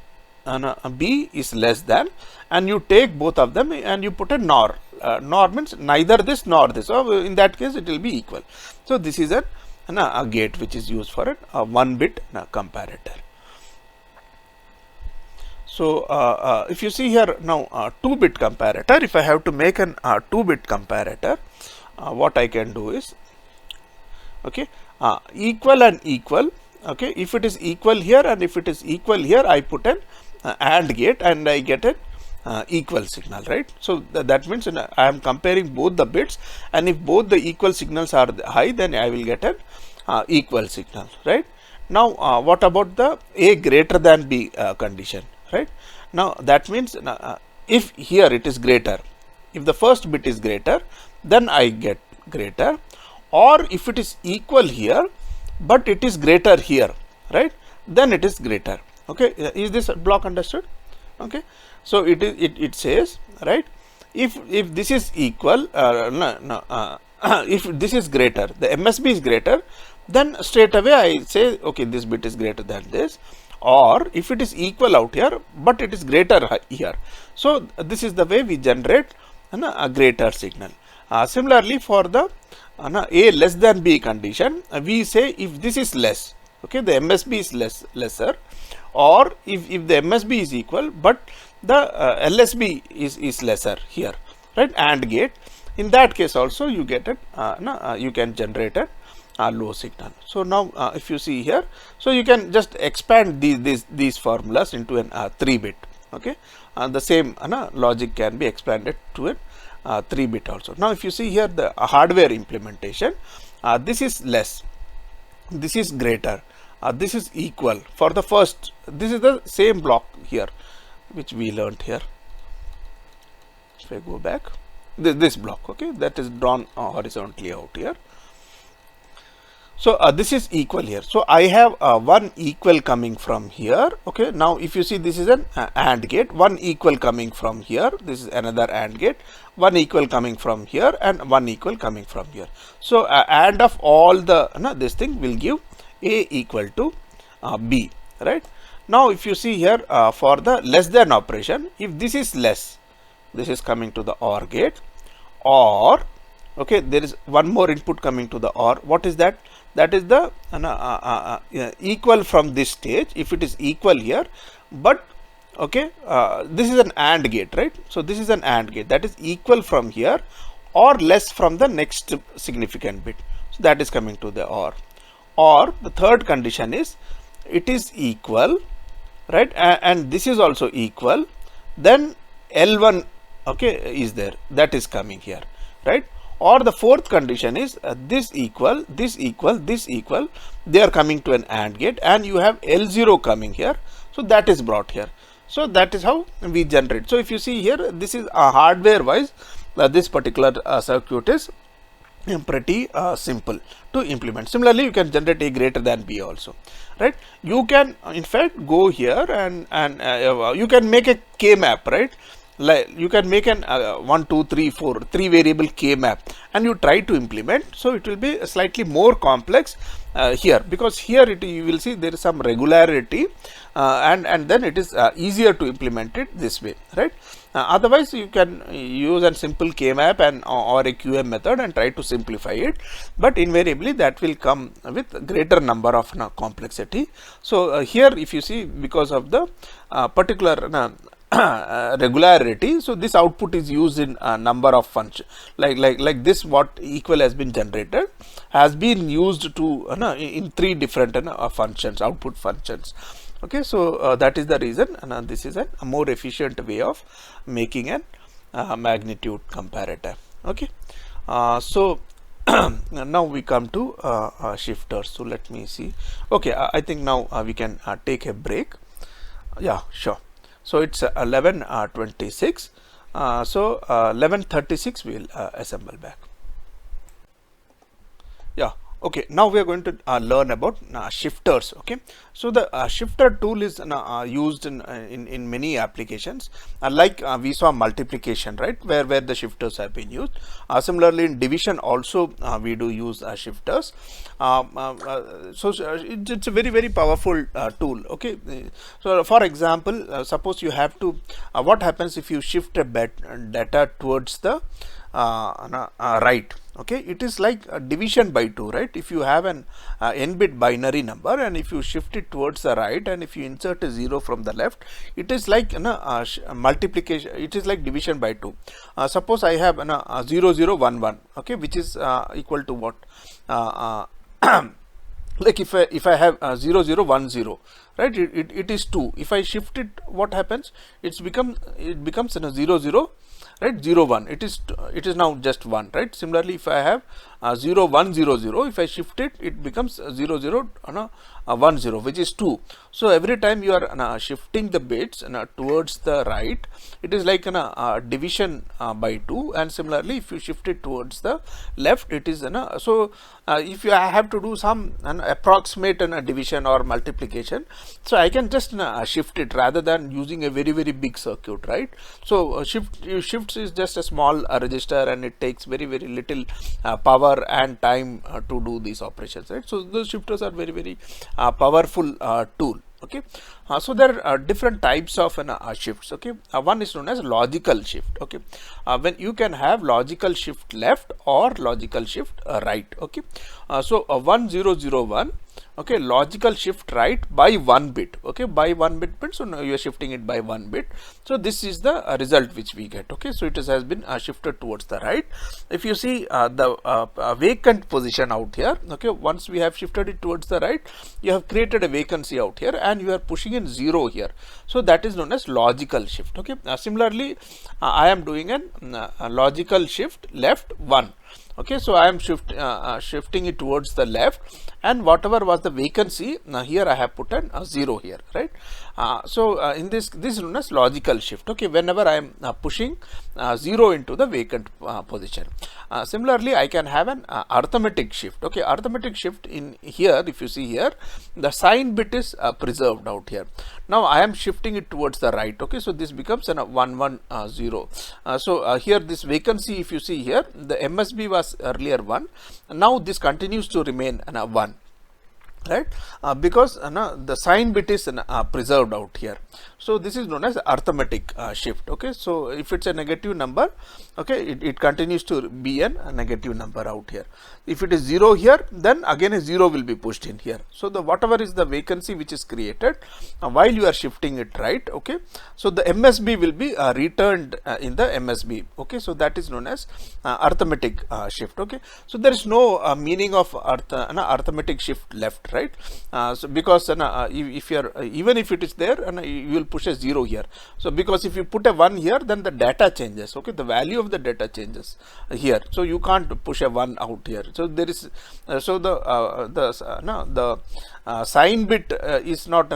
B is less than, and you take both of them and you put a NOR. NOR means neither this nor this. So in that case, it will be equal. So this is a gate which is used for a 1-bit comparator. So if you see here now 2-bit comparator, if I have to make an 2-bit comparator, what I can do is, okay, equal and equal. Okay, if it is equal here and if it is equal here, I put an AND gate and I get an equal signal, right? So that means I am comparing both the bits, and if both the equal signals are high, then I will get an equal signal, right? Now what about the A greater than B condition, right? Now that means if here it is greater, if the first bit is greater, then I get greater, or if it is equal here but it is greater here, right, then it is greater. Okay, is this block understood? Okay, so it says, right, if this is equal, if this is greater, the MSB is greater, then straight away I say, okay, this bit is greater than this. Or if it is equal out here but it is greater here, so this is the way we generate a greater signal. Similarly, for the A less than B condition, we say if this is less, okay, the MSB is lesser, or if the MSB is equal but the LSB is lesser here, right, AND gate, in that case also you get it, you can generate a low signal. So now if you see here, so you can just expand these formulas into an 3-bit. Okay, the same logic can be expanded to a 3-bit also. Now if you see here the hardware implementation, this is less, this is greater, this is equal. For the first, this is the same block here which we learnt here. If I go back, this block, okay, that is drawn horizontally out here. So this is equal here. So I have one equal coming from here. Okay, now if you see, this is an AND gate, one equal coming from here, this is another AND gate, one equal coming from here and one equal coming from here. So AND of all the this thing will give A equal to B, right? Now if you see here for the less than operation, if this is less, this is coming to the OR gate, or okay, there is one more input coming to the OR. What is that? That is the equal from this stage. If it is equal here, but okay, this is an AND gate, right? So this is an AND gate, that is equal from here or less from the next significant bit. So that is coming to the OR. Or the third condition is it is equal, right, and this is also equal, then L1, okay, is there, that is coming here, right? Or the fourth condition is this equal, this equal, this equal, they are coming to an AND gate, and you have L0 coming here, so that is brought here. So that is how we generate. So if you see here, this is hardware wise, this particular circuit is pretty simple to implement. Similarly, you can generate A greater than B also, right? You can in fact go here and you can make a K map, right? Like you can make an 1, 2, 3, 4 3-variable K map, and you try to implement. So it will be slightly more complex here, because here you will see there is some regularity, and then it is easier to implement it this way, right? Otherwise you can use a simple K map and or a QM method and try to simplify it, but invariably that will come with greater number of complexity. So here if you see, because of the particular regularity, so this output is used in a number of functions, like this, what equal has been generated has been used to in 3 different functions, output functions. Okay, so that is the reason, and this is a more efficient way of making a magnitude comparator. Okay, so now we come to shifters. So let me see. Okay, I think now we can take a break. Yeah, sure. So it's 11:26. So 11:36 we will assemble back. Yeah. Okay, now we are going to learn about shifters. Okay, so the shifter tool is used in many applications, like we saw multiplication, right, where the shifters have been used. Similarly, in division also we do use shifters. So it's a very powerful tool. Okay, so for example, suppose you have to what happens if you shift a data towards the right. Okay, it is like division by 2, right? If you have an n-bit binary number and if you shift it towards the right and if you insert a 0 from the left, it is like multiplication, it is like division by 2. Suppose I have 0 0 1 1, okay, which is equal to what? Like if I have 0 0 1 0, right, it is 2. If I shift it, what happens? It becomes 0 0, right, 0 1, it is now just 1, right. Similarly, if I have 0 1 0 0, if I shift it, it becomes 0 0 1 0, which is 2. So every time you are shifting the bits towards the right, it is like division by 2, and similarly if you shift it towards the left, it is so if you have to do some approximate division or multiplication, so I can just shift it rather than using a very big circuit, right. So shifts is just a small register and it takes very little power and time to do these operations, right. So those shifters are very powerful tool. Okay, so there are different types of shifts. Okay, one is known as logical shift. Okay, when you can have logical shift left or logical shift right. Okay, so 1 0 0 1. Okay, logical shift right by 1 bit. Okay, by 1 bit, so now you are shifting it by 1 bit. So this is the result which we get. Okay, so it has been shifted towards the right. If you see the vacant position out here, okay, once we have shifted it towards the right, you have created a vacancy out here and you are pushing in 0 here. So that is known as logical shift. Okay, similarly, I am doing a logical shift left 1. Okay, so I am shifting it towards the left, and whatever was the vacancy, here I have put a 0 here, right. So in this is known as logical shift. Okay, whenever I am pushing 0 into the vacant position. Similarly, I can have an arithmetic shift. Okay, arithmetic shift in here, if you see here, the sign bit is preserved out here. Now I am shifting it towards the right. Okay, so this becomes 1 1 0. So here this vacancy, if you see here, the MSB was earlier 1. Now this continues to remain 1. Right, because the sign bit is preserved out here. So this is known as arithmetic shift. Okay, so if it's a negative number, okay, it continues to be a negative number out here. If it is 0 here, then again a 0 will be pushed in here. So the whatever is the vacancy which is created while you are shifting it right, okay, so the MSB will be returned in the MSB. Okay, so that is known as arithmetic shift. Okay, so there is no meaning of arithmetic shift left, right. So because if you are, even if it is there, you will push a 0 here. So because if you put a 1 here, then the data changes. Okay, the value of the data changes here. So you can't push a 1 out here. So there is so the sign bit is not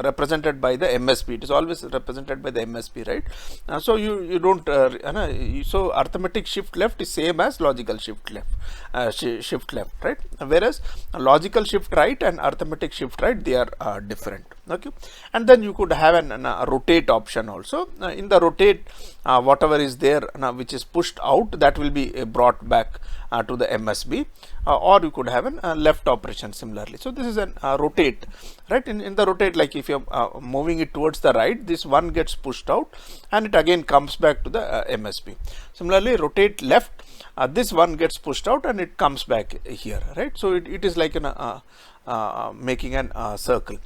represented by the MSB. It is always represented by the MSB, right. So you don't so arithmetic shift left is same as logical shift left, right. Whereas logical shift right and arithmetic shift right, they are different. Okay, and then you could have a rotate option also. In the rotate, whatever is there which is pushed out, that will be brought back to the MSB, or you could have a left operation similarly. So this is a rotate, right. In the rotate, like if you are moving it towards the right, this one gets pushed out and it again comes back to the MSB. Similarly, rotate left, this one gets pushed out and it comes back here, right. So it is like making a circle.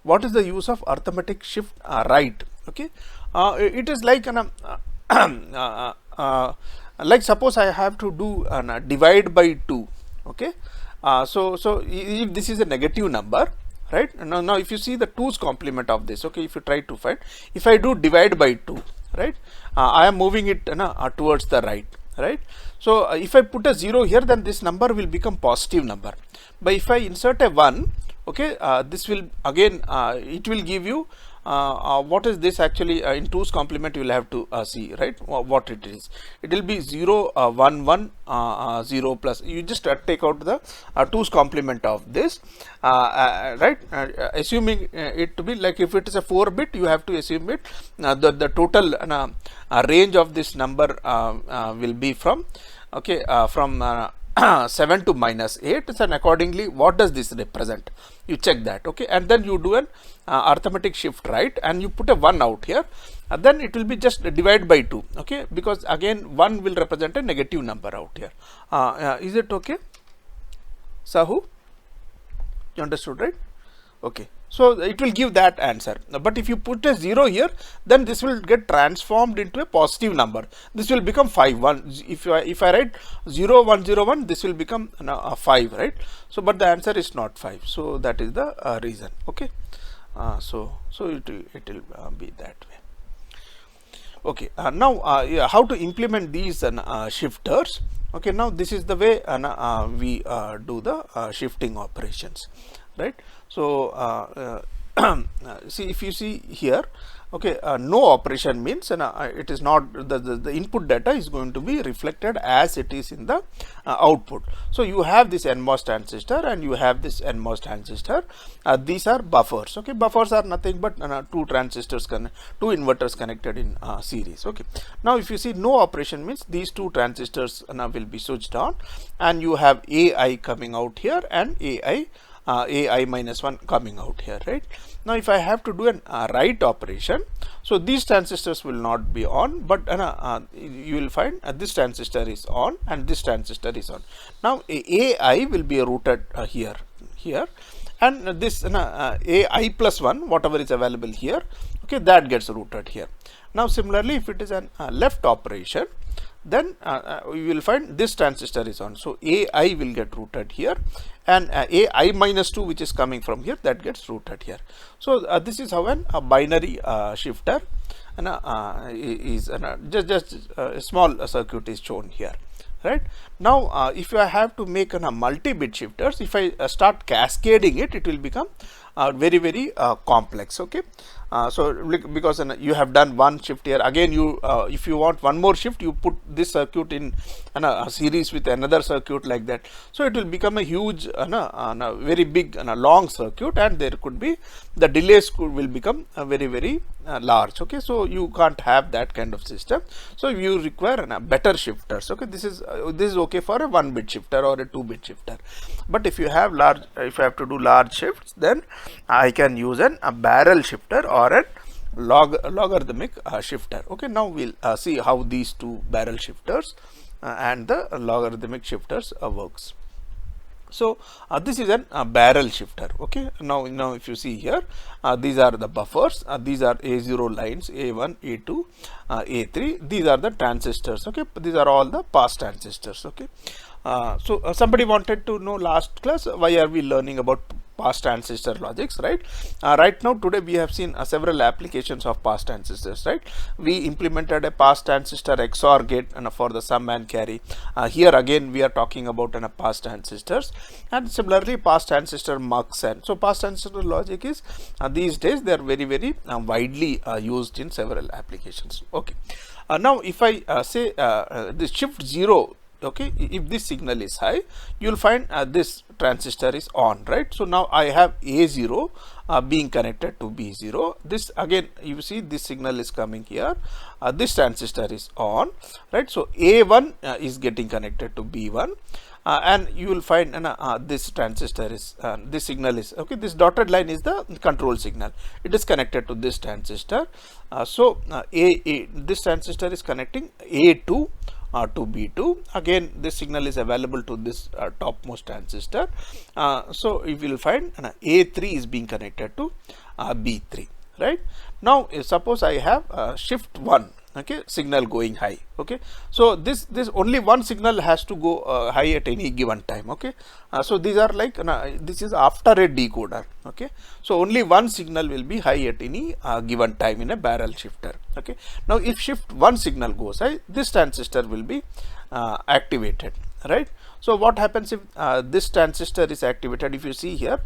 What is the use of arithmetic shift right? Okay, it is like like suppose I have to do divide by 2. Okay, so if this is a negative number, right, now if you see the 2's complement of this, okay, if you try to find, if I do divide by 2, right, I am moving it towards the right, right. So if I put a 0 here, then this number will become positive number. But if I insert a 1, okay, this will again it will give you what is this actually? In 2's complement you will have to see, right, what it is. It will be 0 1 1 0 plus. You just take out the 2's complement of this, right, assuming it to be like, if it is a 4-bit, you have to assume it the total range of this number will be from, okay, from 7 to -8, and accordingly what does this represent, you check that, okay, and then you do an arithmetic shift right, and you put a 1 out here, and then it will be just divide by 2, okay, because again 1 will represent a negative number out here. Is it okay, Sahu? You understood, right? Okay, so it will give that answer. But if you put a 0 here, then this will get transformed into a positive number. This will become 5 1. If I write 0 1 0 1, this will become 5, right? So but the answer is not 5. So that is the reason. Okay, so it will be that way. Okay, now yeah, how to implement these shifters? Okay, now this is the way we do the shifting operations, right? So see, if you see here, okay, no operation means it is not the input data is going to be reflected as it is in the output. So you have this NMOS transistor and you have this NMOS transistor. These are buffers. Okay, buffers are nothing but two inverters connected in series. Okay, now if you see no operation means these two transistors will be switched on, and you have AI coming out here and AI minus 1 coming out here, right? Now if I have to do an write operation, so these transistors will not be on, but you will find this transistor is on and this transistor is on. Now AI will be routed here, and this AI plus 1, whatever is available here, okay, that gets routed here. Now similarly, if it is an left operation, then you will find this transistor is on, so AI will get routed here, and AI minus 2, which is coming from here, that gets routed here. So this is how a binary shifter is just a small circuit is shown here, right? Now if I have to make a multi-bit shifters, if I start cascading it, it will become very complex. Okay, so because you have done one shift here, again you if you want one more shift, you put this circuit in a series with another circuit like that, so it will become a huge very big long circuit, and there could be the delays will become very large. Okay, so you can't have that kind of system, so you require better shifters. Okay, this is okay for a 1-bit shifter or a 2-bit shifter, but if you have if I have to do large shifts, then I can use a barrel shifter or a logarithmic shifter. Okay, now we'll see how these two barrel shifters and the logarithmic shifters works. So this is a barrel shifter. Okay, now if you see here, these are the buffers, these are A0 lines, A1, A2, A3, these are the transistors. Okay, these are all the pass transistors. Okay, so somebody wanted to know last class, why are we learning about pass transistor logics, right? Right now today we have seen several applications of pass transistors, right? We implemented a pass transistor XOR gate for the sum and carry. Here again we are talking about pass transistors, and similarly pass transistor mux. And so pass transistor logic is these days they are very widely used in several applications. Okay, now if I say the shift 0, okay, if this signal is high, you will find this transistor is on, right? So now I have A0 being connected to B0. This again, you see this signal is coming here, this transistor is on, right? So A1 is getting connected to B1, and you will find this transistor is this signal is okay, this dotted line is the control signal, it is connected to this transistor. So this transistor is connecting A2 to B2. Again this signal is available to this topmost transistor, so you will find A3 is being connected to B3, right? Now suppose I have shift 1, okay, signal going high. Okay, so this only one signal has to go high at any given time. Okay, so these are like this is after a decoder. Okay, so only one signal will be high at any given time in a barrel shifter. Okay, now if shift 1 signal goes high, this transistor will be activated, right? So what happens if this transistor is activated? If you see here,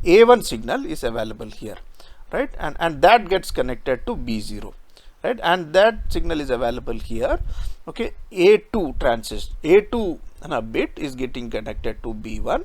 A1 signal is available here. right, and that gets connected to B0, right, and that signal is available here. Okay, A2 transistor, A2 bit is getting connected to B1.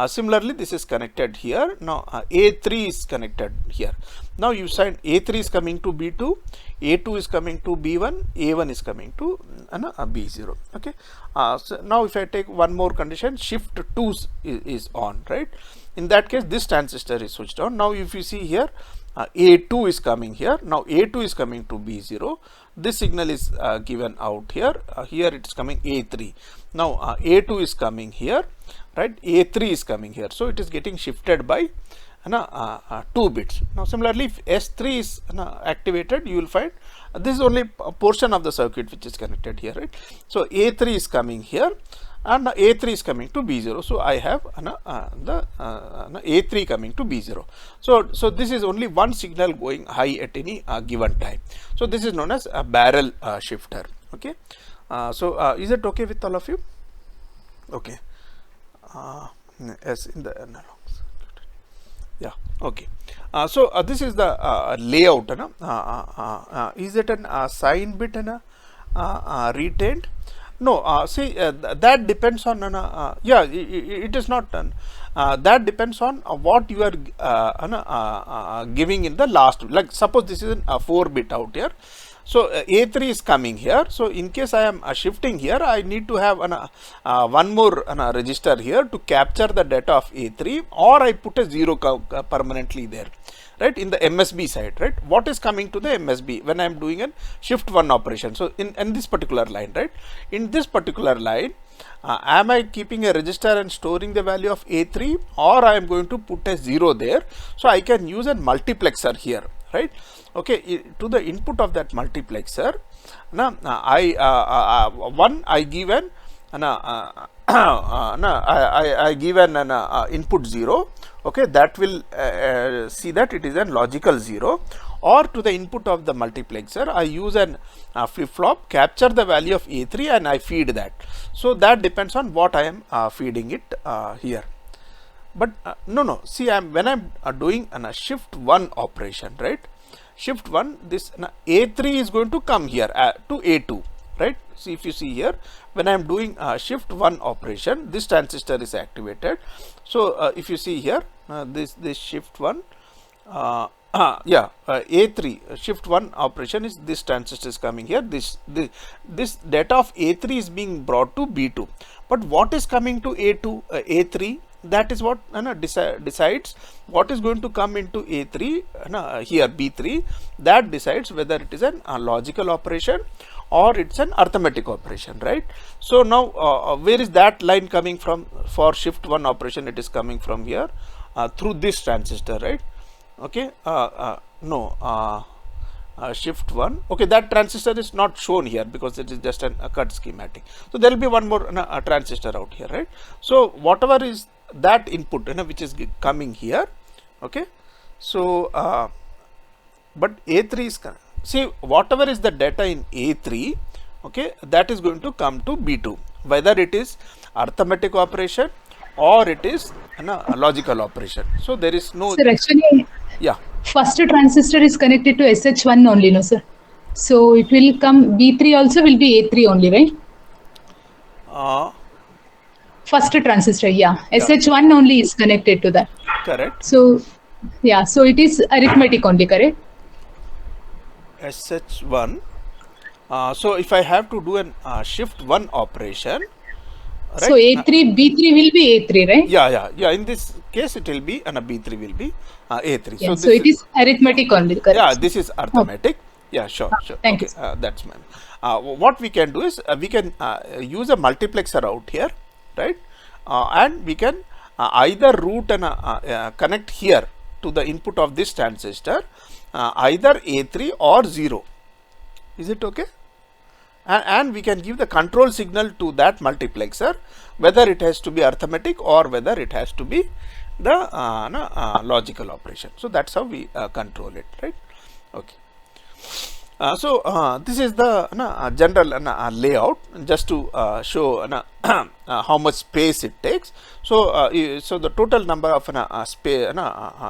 Similarly, this is connected here. Now A3 is connected here. Now you find A3 is coming to B2, A2 is coming to B1, A1 is coming to B0. Okay, so now if I take one more condition, shift 2 is on, right. In that case, this transistor is switched on. Now if you see here, A2 is coming here. Now A2 is coming to B0. This signal is given out here. Here it is coming A3. Now A2 is coming here, right. A3 is coming here. So it is getting shifted by 2 bits. Now similarly, if S3 is activated, you will find this is only a portion of the circuit which is connected here, right. So A3 is coming here, and A3 is coming to B0. So I have the A3 coming to B0. So this is only one signal going high at any given time. So this is known as a barrel shifter. Okay. So is it okay with all of you? Okay. Yes, in the analog circuit. Yeah. Okay. So this is the layout. Is it an sign bit retained? No, see that depends on yeah, it is not done. That depends on what you are giving in the last. Like suppose this is a 4-bit out here. So A3 is coming here. So in case I am shifting here, I need to have one more register here to capture the data of A3, or I put a 0 permanently there, right, in the MSB side, right. What is coming to the MSB when I am doing a shift 1 operation? So in this particular line, right, in this particular line, am I keeping a register and storing the value of A3, or I am going to put a 0 there? So I can use a multiplexer here, right. Okay, to the input of that multiplexer, I give an I give an input 0. Okay, that will see that it is a logical 0, or to the input of the multiplexer, I use an flip-flop, capture the value of A3, and I feed that. So that depends on what I am feeding it here. But no, see, when I am doing a shift 1 operation, right, shift 1, this A3 is going to come here to A2, right. See, if you see here, when I am doing shift 1 operation, this transistor is activated. So if you see here, this shift 1, A3 shift 1 operation is this transistor is coming here. This data of A3 is being brought to B2. But what is coming to A3? That is what decides what is going to come into A3 here B3. That decides whether it is a logical operation or it's an arithmetic operation, right. So now where is that line coming from? For shift 1 operation, it is coming from here through this transistor, right. Okay, shift 1. Okay, that transistor is not shown here because it is just a cut schematic. So there will be one more transistor out here, right. So whatever is that input which is coming here. Okay, so but A3 is, see, whatever is the data in A3, okay, that is going to come to B2, whether it is arithmetic operation or it is a logical operation. So there is no, sir, actually, yeah, first transistor is connected to SH1 only, no sir. So it will come, B3 also will be A3 only, right? First transistor, yeah. SH1 only is connected to that. Correct. So, yeah, so it is arithmetic only, correct? SH1. So if I have to do an shift 1 operation, right? So A3, B3 will be A3, right? Yeah. In this case, it will be, and B3 will be A3. Yeah, so it is arithmetic only, correct? Yeah, this is arithmetic. Okay. Yeah, sure. Thank okay, you. That's mine. What we can do is we can use a multiplexer out here, right? And we can either route and connect here to the input of this transistor, either A3 or 0. Is it okay? And we can give the control signal to that multiplexer, whether it has to be arithmetic or whether it has to be the logical operation. So that's how we control it, right? Okay. This is the general layout, just to show how much space it takes. So the total number of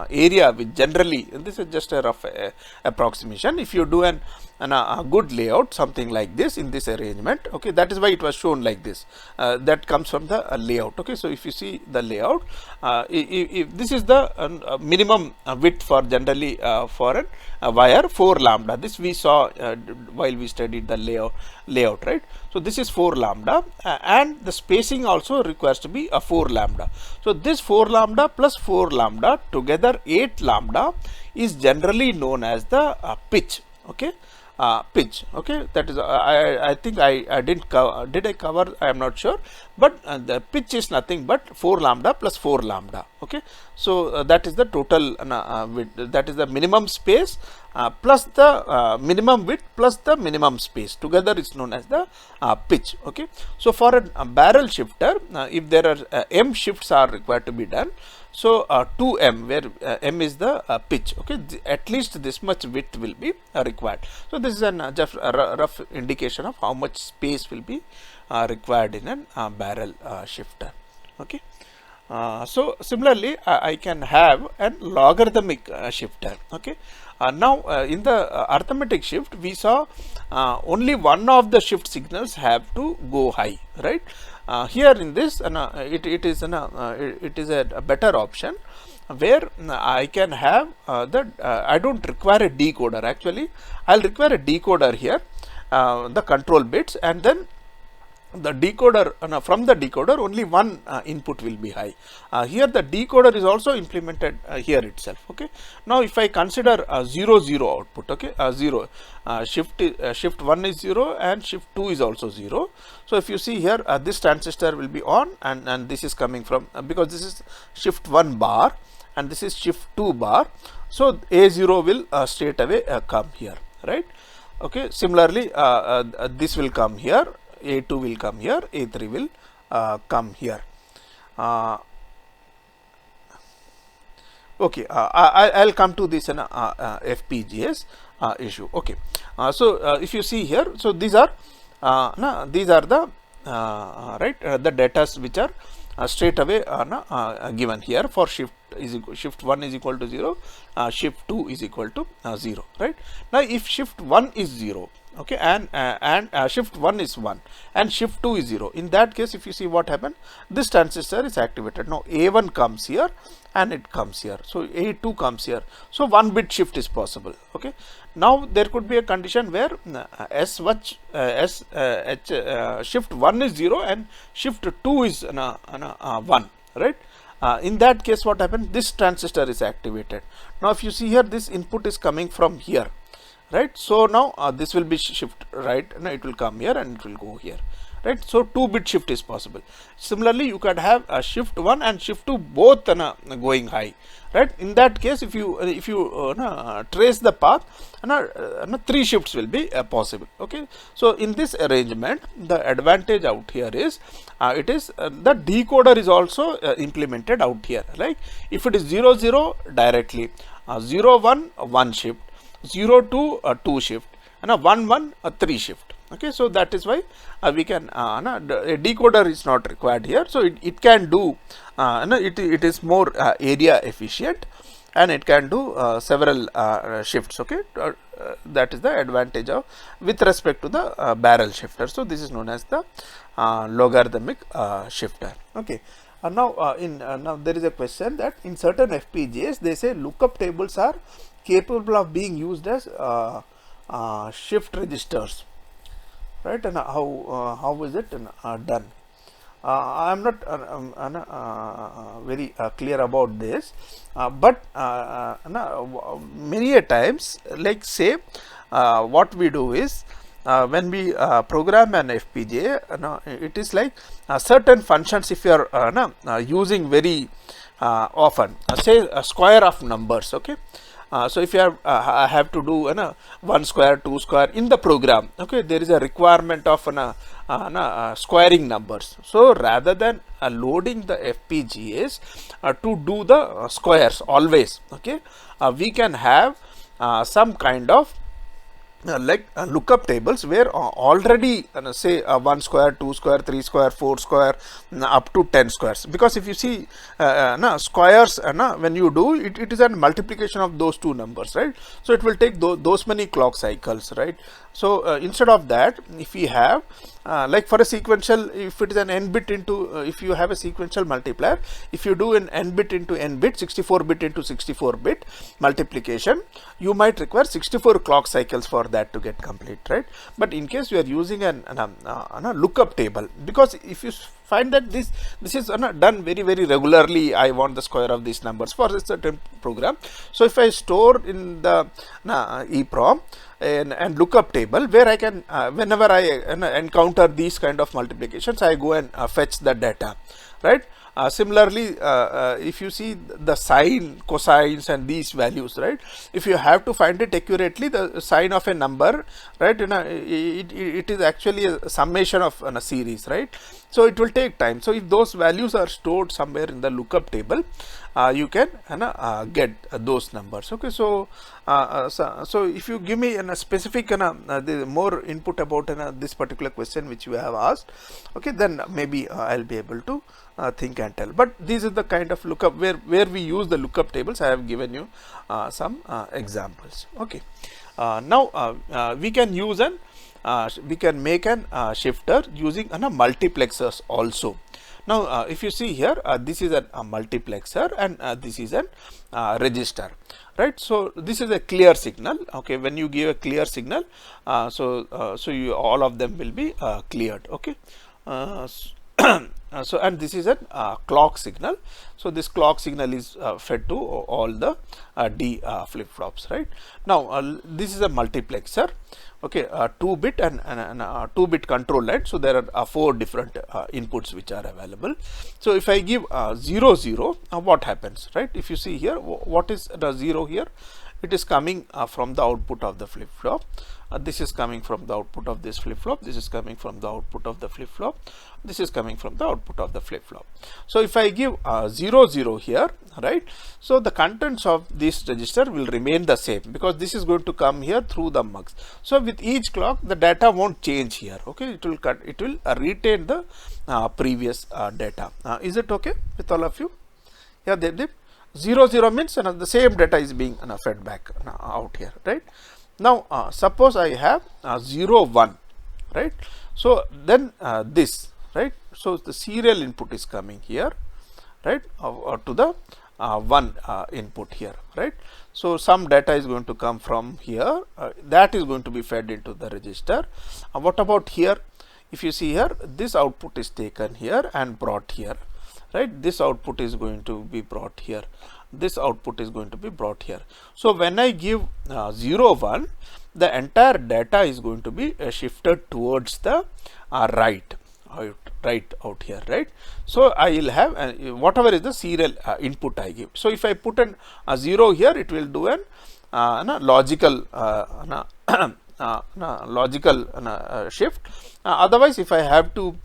area which generally, this is just a rough approximation. If you do a good layout, something like this in this arrangement, okay, that is why it was shown like this. That comes from the layout. Okay, so if you see the layout, if this is the minimum width for generally for a wire 4 lambda. This we saw while we studied the layout, right? So this is 4 lambda, and the spacing also requires to be a 4 lambda. So this 4 lambda plus 4 lambda together 8 lambda is generally known as the pitch. Okay, pitch. Okay, that is I think I didn't cover, did I cover? I am not sure, but the pitch is nothing but 4 lambda plus 4 lambda. Okay, so that is the total width, that is the minimum space plus the minimum width plus the minimum space together is known as the pitch. Okay, so for a barrel shifter, if there are m shifts are required to be done, so 2m, where m is the pitch. Okay, at least this much width will be required. So this is just a rough indication of how much space will be required in a barrel shifter. Okay. So similarly, I can have a logarithmic shifter. Okay. Now in the arithmetic shift, we saw only one of the shift signals have to go high, right? Here in this, it is a better option, where I can have I don't require a decoder. Actually, I'll require a decoder here, the control bits, and then the decoder, from the decoder only one input will be high. Here the decoder is also implemented here itself. Okay. Now if I consider 0 0 output, okay, 0 shift 1 is 0 and shift 2 is also 0. So if you see here, this transistor will be on, and this is coming from because this is shift 1 bar and this is shift 2 bar. So A0 will straight away come here, right? Okay. Similarly, this will come here. A2 will come here, A3 will come here. Okay, I'll come to this FPGAs issue. Okay, so if you see here, so these are the the datas which are straight away given here for shift shift 1 is equal to 0, shift 2 is equal to 0, right? Now if shift 1 is 0, okay, and shift 1 is 1 and shift 2 is 0, in that case if you see what happened, this transistor is activated. Now A1 comes here and it comes here, so A2 comes here, so 1 bit shift is possible. Okay, now there could be a condition where shift 1 is 0 and shift 2 is 1, right? In that case what happens, this transistor is activated. Now if you see here, this input is coming from here, right? So now this will be shift right, and it will come here and it will go here, right? So 2 bit shift is possible. Similarly, you could have a shift 1 and shift 2 both going high, right? In that case, if you trace the path, 3 shifts will be possible. Okay, so in this arrangement, the advantage out here is it is the decoder is also implemented out here. Like if it is 0 0 directly, 0 1 1 shift, 0 2 2 shift, and 1 1 3 shift. Okay, so that is why we can a decoder is not required here. So it can do it is more area efficient, and it can do several shifts. Okay, that is the advantage of with respect to the barrel shifter. So this is known as the logarithmic shifter. Okay. Now now there is a question that in certain FPGAs they say lookup tables are capable of being used as shift registers, right? And how is it done? I am not very clear about this, but many a times, like say what we do is when we program an FPGA, it is like certain functions if you are using very often, say a square of numbers. Okay. So if you have I have to do 1 square, 2 square in the program, okay, there is a requirement of squaring numbers. So rather than loading the FPGAs to do the squares always, okay, we can have some kind of like lookup tables where already say 1 square, 2 square, 3 square, 4 square, up to 10 squares, because if you see squares when you do it, it is a multiplication of those two numbers, right? So it will take those many clock cycles, right? So instead of that, if we have like for a sequential, if it is an n bit into if you have a sequential multiplier, if you do an n bit into n bit, 64 bit into 64 bit multiplication, you might require 64 clock cycles for that to get complete, right? But in case you are using an lookup table, because if you find that this is done very regularly, I want the square of these numbers for a certain program. So if I store in the EEPROM and lookup table where I can whenever I encounter these kind of multiplications, I go and fetch the data, right? Similarly, if you see the sine, cosines and these values, right, if you have to find it accurately, the sign of a number, right, it is actually a summation of a series, right? So it will take time. So if those values are stored somewhere in the lookup table, you can get those numbers. Okay, so so if you give me a specific the more input about this particular question which you have asked, okay, then maybe I'll be able to think and tell. But this is the kind of lookup where we use the lookup tables. I have given you some examples. Okay, now we can use an we can make an shifter using multiplexers also. Now if you see here, this is a multiplexer and this is an register, right? So this is a clear signal. Okay, when you give a clear signal, so you all of them will be cleared. Okay, so and this is a clock signal. So this clock signal is fed to all the D flip flops, right? Now this is a multiplexer. Okay, 2-bit and 2-bit control line. So there are 4 different inputs which are available. So if I give 0 0, what happens, right? If you see here, what is the 0 here? It is coming from the output of the flip flop. This is coming from the output of this flip flop. This is coming from the output of the flip flop. This is coming from the output of the flip flop. So if I give 0 0 here, right? So the contents of this register will remain the same, because this is going to come here through the mux. So with each clock, the data won't change here. Okay, it will retain the previous data. Is it okay with all of you? Yeah, Devdeep. 0 0 means the same data is being fed back out here, right? Now suppose I have 0 1, right? So then this, right? So the serial input is coming here, right, to the 1 input here, right? So some data is going to come from here, that is going to be fed into the register. What about here? If you see here, this output is taken here and brought here, right? This output is going to be brought here. This output is going to be brought here. So when I give 0 1, the entire data is going to be shifted towards the right out here, right? So I will have whatever is the serial input I give. So if I put a 0 here, it will do an logical shift. Otherwise, if I have to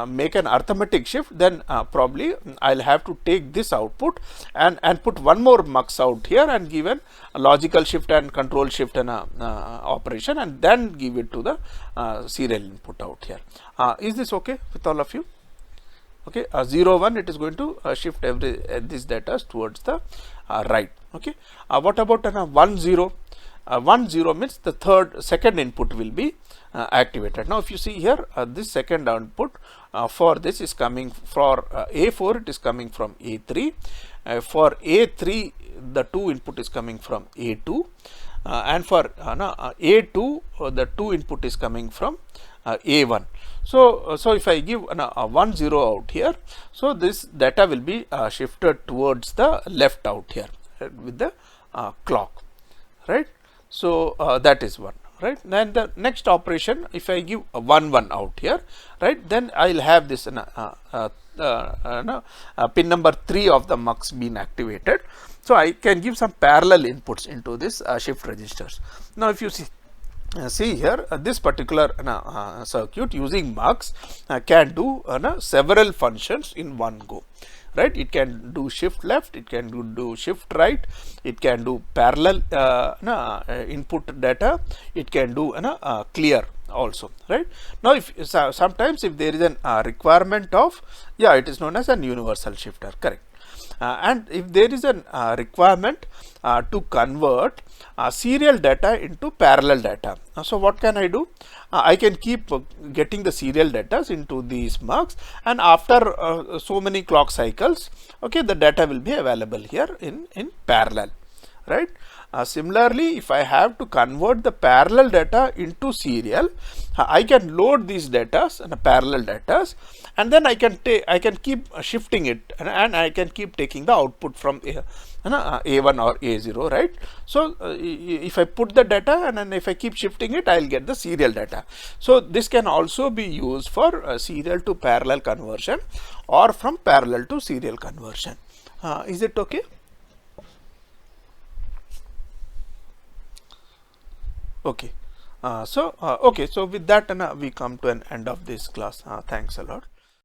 make an arithmetic shift, then probably I'll have to take this output and put one more mux out here and give a logical shift and control shift and operation, and then give it to the serial input out here. Is this okay with all of you? Okay, 0 1, it is going to shift this data towards the right. Okay, what about 1 0? 1 0 means the second input will be activated. Now if you see here, this second output for this is coming for A4, it is coming from A3. For A3, the 2 input is coming from A2, and for A2, the 2 input is coming from A1. So if I give 1 0 out here, so this data will be shifted towards the left out here with the clock, right? So that is one, right? Then the next operation, if I give 1 1 out here, right, then I will have this pin number 3 of the mux being activated. So I can give some parallel inputs into this shift registers. Now if you see here, this particular circuit using mux can do several functions in one go. right? It can do shift left, it can do shift right, it can do parallel input data, it can do clear also, right? Now if sometimes if there is an requirement of, yeah, it is known as an universal shifter, correct. And if there is a requirement to convert serial data into parallel data, so what can I do? I can keep getting the serial data into these marks, and after so many clock cycles, okay, the data will be available here in parallel, right? Similarly, if I have to convert the parallel data into serial, I can load these data and parallel data, and then I can keep shifting it, and I can keep taking the output from A1 or A0, right? So if I put the data and then if I keep shifting it, I'll get the serial data. So this can also be used for serial to parallel conversion or from parallel to serial conversion. Is it okay? Okay. Okay, so with that we come to an end of this class. Thanks a lot.